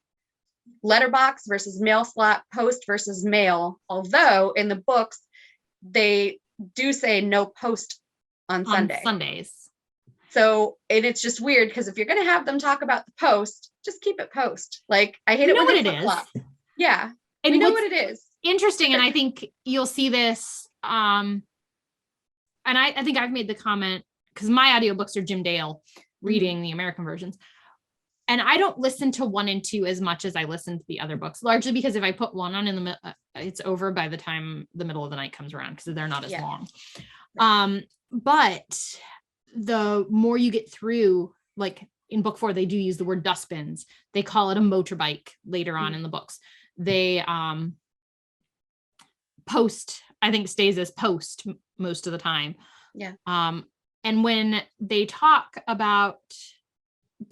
Speaker 1: letterbox versus mail slot, post versus mail. Although in the books, they do say no post on
Speaker 2: Sundays.
Speaker 1: So, and it's just weird because if you're going to have them talk about the post, just keep it post. Like, I hate it when they flip-flop. Yeah. And we know what it is.
Speaker 2: Interesting. And I think you'll see this. And I think I've made the comment, because my audiobooks are Jim Dale reading the American versions. And I don't listen to 1 and 2 as much as I listen to the other books, largely because if I put 1 on in the it's over by the time the middle of the night comes around because they're not as long. But the more you get through, like in book 4, they do use the word dustbins. They call it a motorbike later on in the books. They post, I think stays as post most of the time.
Speaker 1: Yeah.
Speaker 2: And when they talk about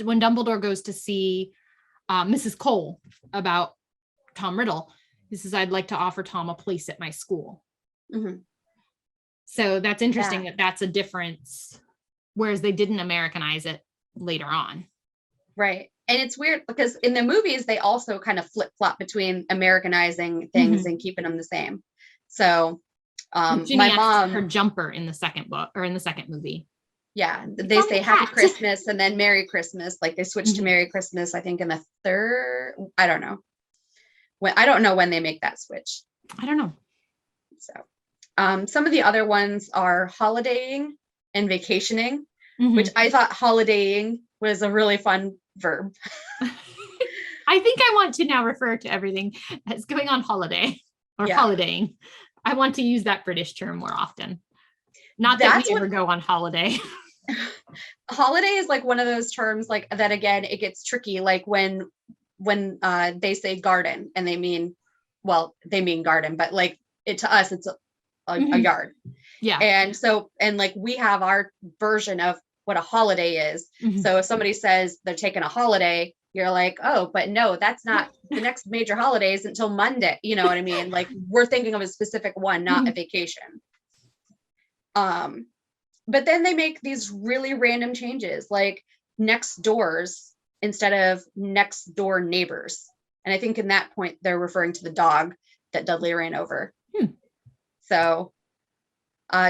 Speaker 2: when Dumbledore goes to see Mrs. Cole about Tom Riddle, he says, I'd like to offer Tom a place at my school.
Speaker 1: Mm-hmm.
Speaker 2: So that's interesting that that's a difference, whereas they didn't Americanize it later on.
Speaker 1: Right. And it's weird because in the movies, they also kind of flip flop between Americanizing things and keeping them the same. So my mom,
Speaker 2: her jumper in the second book or in the second movie.
Speaker 1: Yeah. They say Happy Christmas and then Merry Christmas. Like they switched to Merry Christmas, I think in the third, I don't know. I don't know when they make that switch.
Speaker 2: I don't know.
Speaker 1: So some of the other ones are holidaying and vacationing, which I thought holidaying was a really fun verb.
Speaker 2: I think I want to now refer to everything as going on holiday or holidaying. I want to use that British term more often. Not that we ever go on holiday.
Speaker 1: Holiday is like one of those terms like that. Again, it gets tricky. Like when they say garden and they mean garden, but like to us, it's a yard. Yeah. And so, and like we have our version of what a holiday is. So if somebody says they're taking a holiday, you're like, oh, but no, that's not the next major holiday isn't until Monday. You know what I mean? Like we're thinking of a specific one, not a vacation. But then they make these really random changes, like next doors instead of next door neighbors. And I think in that point, they're referring to the dog that Dudley ran over. So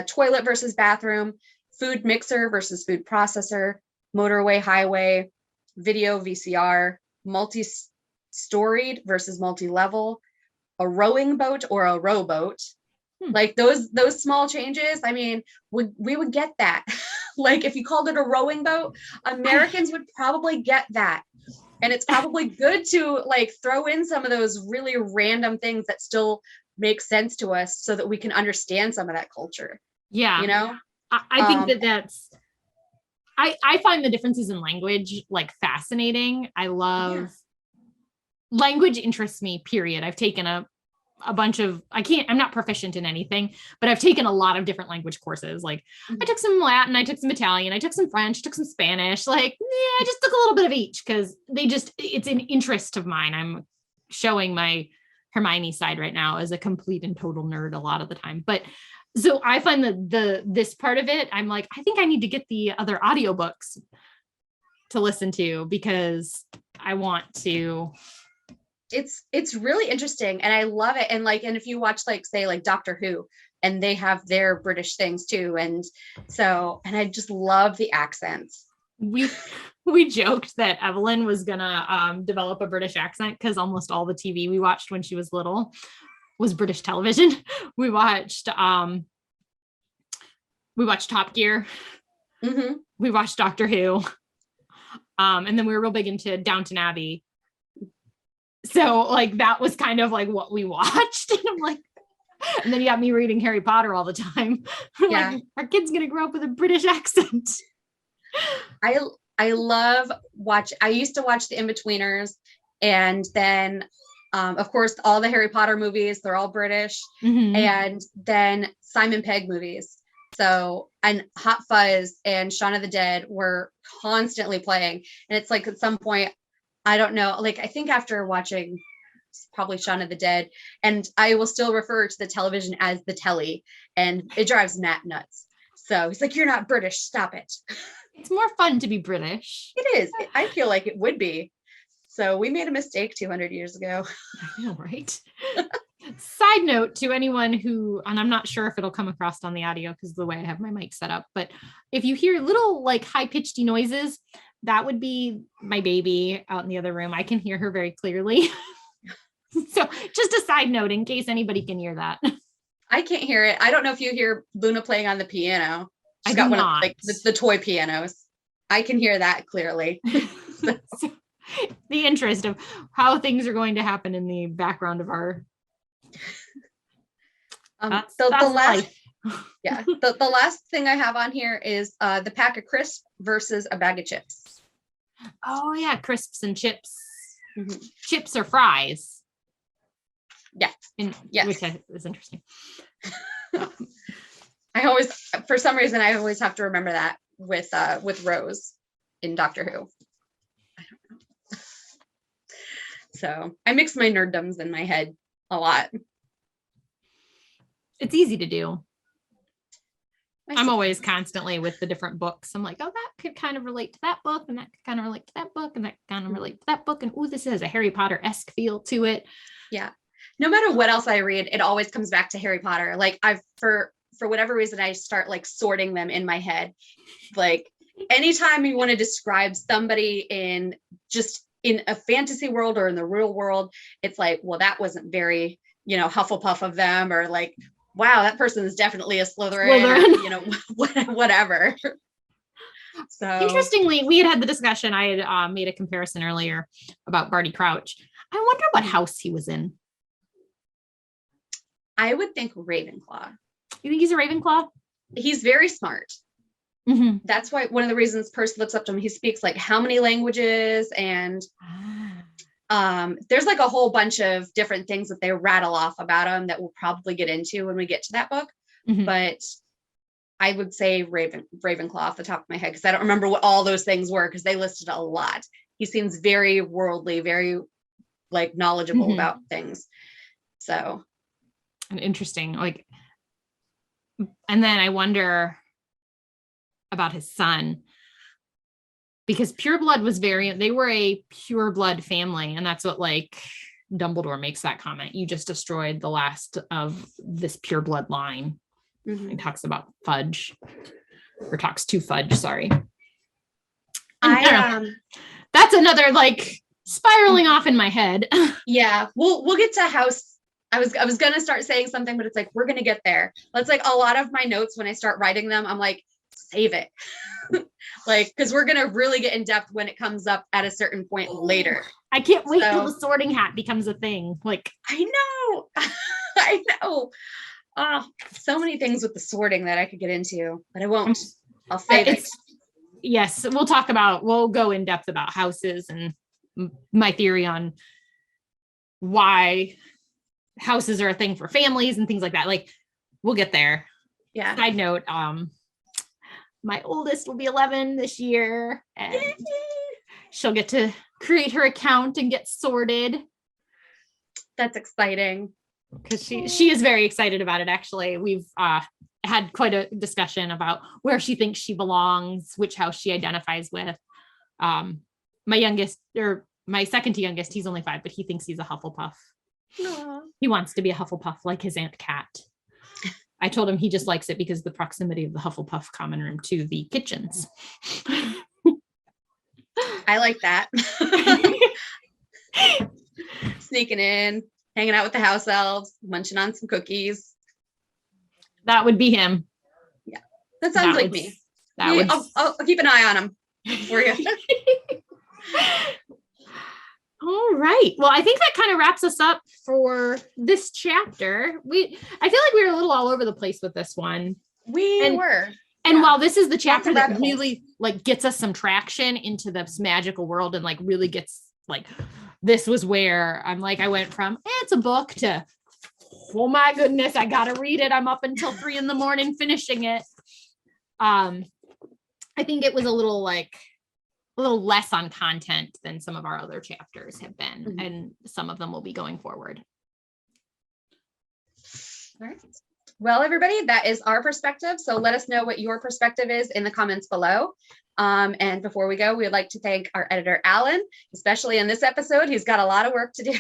Speaker 1: toilet versus bathroom, food mixer versus food processor, motorway, highway, video, VCR, multi-storied versus multi-level, a rowing boat or a rowboat. Like those small changes, I mean, we would get that. Like if you called it a rowing boat, Americans would probably get that. And it's probably good to like throw in some of those really random things that still make sense to us so that we can understand some of that culture. Yeah. You know,
Speaker 2: I think that's, I find the differences in language like fascinating. I love language interests me, period. I've taken a bunch of, I'm not proficient in anything, but I've taken a lot of different language courses. Like I took some Latin, I took some Italian, I took some French, took some Spanish, like, I just took a little bit of each because it's an interest of mine. I'm showing my Hermione side right now as a complete and total nerd a lot of the time. But so I find that this part of it, I'm like, I think I need to get the other audiobooks to listen to because I want to.
Speaker 1: It's really interesting and I love it. And like, and if you watch like say like Doctor Who and they have their British things too. And so, and I just love the accents.
Speaker 2: We joked that Evelyn was gonna develop a British accent because almost all the TV we watched when she was little was British television. We watched Top Gear. We watched Doctor Who. And then we were real big into Downton Abbey. So like that was kind of like what we watched. And I'm like, and then you got me reading Harry Potter all the time. Like our kid's gonna grow up with a British accent.
Speaker 1: I used to watch the In-Betweeners and then of course all the Harry Potter movies, they're all British, and then Simon Pegg movies. So, and Hot Fuzz and Shaun of the Dead were constantly playing. And it's like at some point, I don't know, like I think after watching probably Shaun of the Dead, and I will still refer to the television as the telly, and it drives Matt nuts. So he's like, you're not British, stop it.
Speaker 2: It's more fun to be British.
Speaker 1: It is. I feel like it would be. So we made a mistake 200 years ago.
Speaker 2: I know, right? Side note to anyone who, and I'm not sure if it'll come across on the audio because of the way I have my mic set up, but if you hear little like high-pitched noises, that would be my baby out in the other room. I can hear her very clearly. So just a side note in case anybody can hear that.
Speaker 1: I can't hear it. I don't know if you hear Luna playing on the piano. She's got one of like the toy pianos. I can hear that clearly.
Speaker 2: the interest of how things are going to happen in the background of our
Speaker 1: the last
Speaker 2: life.
Speaker 1: Yeah, the last thing I have on here is the pack of crisps versus a bag of chips.
Speaker 2: Oh yeah, crisps and chips.
Speaker 1: Mhm.
Speaker 2: Chips or fries.
Speaker 1: Yeah. Yes.
Speaker 2: Which is interesting.
Speaker 1: I always, for some reason, I always have to remember that with Rose in Doctor Who. I don't know. So I mix my nerddoms in my head a lot.
Speaker 2: It's easy to do.
Speaker 1: I
Speaker 2: I'm
Speaker 1: see.
Speaker 2: always constantly with the different books. I'm like, oh, that could kind of relate to that book, and that could kind of relate to that book, and that kind of relate to that book. And oh, this has a Harry Potter-esque feel to it.
Speaker 1: Yeah. No matter what else I read, it always comes back to Harry Potter. Like for whatever reason, I start like sorting them in my head. Like anytime you want to describe somebody in a fantasy world or in the real world, it's like, well, that wasn't very, Hufflepuff of them, or like, wow, that person is definitely a Slytherin. Or, whatever. So
Speaker 2: interestingly, we had the discussion. I had made a comparison earlier about Barty Crouch. I wonder what house he was in.
Speaker 1: I would think Ravenclaw.
Speaker 2: You think he's a Ravenclaw?
Speaker 1: He's very smart.
Speaker 2: Mm-hmm.
Speaker 1: That's why one of the reasons Percy looks up to him, he speaks like how many languages, and there's like a whole bunch of different things that they rattle off about him that we'll probably get into when we get to that book.
Speaker 2: Mm-hmm.
Speaker 1: But I would say Ravenclaw off the top of my head, because I don't remember what all those things were, because they listed a lot. He seems very worldly, very like knowledgeable about things. So
Speaker 2: and interesting, like, and then I wonder about his son, because pureblood was they were a pureblood family, and that's what like Dumbledore makes that comment. You just destroyed the last of this pureblood line. Mm-hmm. He talks about Fudge, or talks to Fudge. Sorry. That's another like spiraling off in my head.
Speaker 1: Yeah, we'll get to house. I was gonna start saying something, but it's like we're gonna get there. That's like a lot of my notes when I start writing them. I'm like, save it, like, because we're gonna really get in depth when it comes up at a certain point later.
Speaker 2: I can't wait till the Sorting Hat becomes a thing. Like,
Speaker 1: I know. I know. Oh, so many things with the sorting that I could get into, but I won't. I'll save it.
Speaker 2: Yes, we'll go in depth about houses and my theory on why houses are a thing for families and things like that. Like, we'll get there.
Speaker 1: Yeah.
Speaker 2: Side note, my oldest will be 11 this year, and she'll get to create her account and get sorted.
Speaker 1: That's exciting.
Speaker 2: Because she is very excited about it. Actually, we've had quite a discussion about where she thinks she belongs, which house she identifies with. My youngest, or my second to youngest, he's only 5, but he thinks he's a Hufflepuff.
Speaker 1: Aww.
Speaker 2: He wants to be a Hufflepuff like his Aunt Cat. I told him he just likes it because of the proximity of the Hufflepuff common room to the kitchens.
Speaker 1: I like that. Sneaking in, hanging out with the house elves, munching on some cookies.
Speaker 2: That would be him.
Speaker 1: Yeah, that sounds like me. I'll keep an eye on him for you.
Speaker 2: All right. Well, I think that kind of wraps us up for this chapter. I feel like we were a little all over the place with this one.
Speaker 1: We were.
Speaker 2: And while this is the chapter that really like gets us some traction into this magical world, and like really gets like, this was where I'm like, I went from, it's a book, to, oh my goodness, I gotta read it. I'm up until 3 a.m. finishing it. I think it was a little less on content than some of our other chapters have been, mm-hmm. and some of them will be going forward.
Speaker 1: All right. Well, everybody, that is our perspective. So let us know what your perspective is in the comments below. And before we go, we'd like to thank our editor, Alan, especially in this episode. He's got a lot of work to do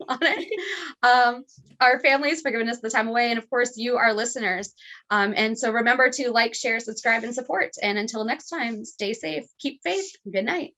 Speaker 1: on it. Our families for giving us the time away. And of course, you, our listeners. And so remember to like, share, subscribe, and support. And until next time, stay safe, keep faith. Good night.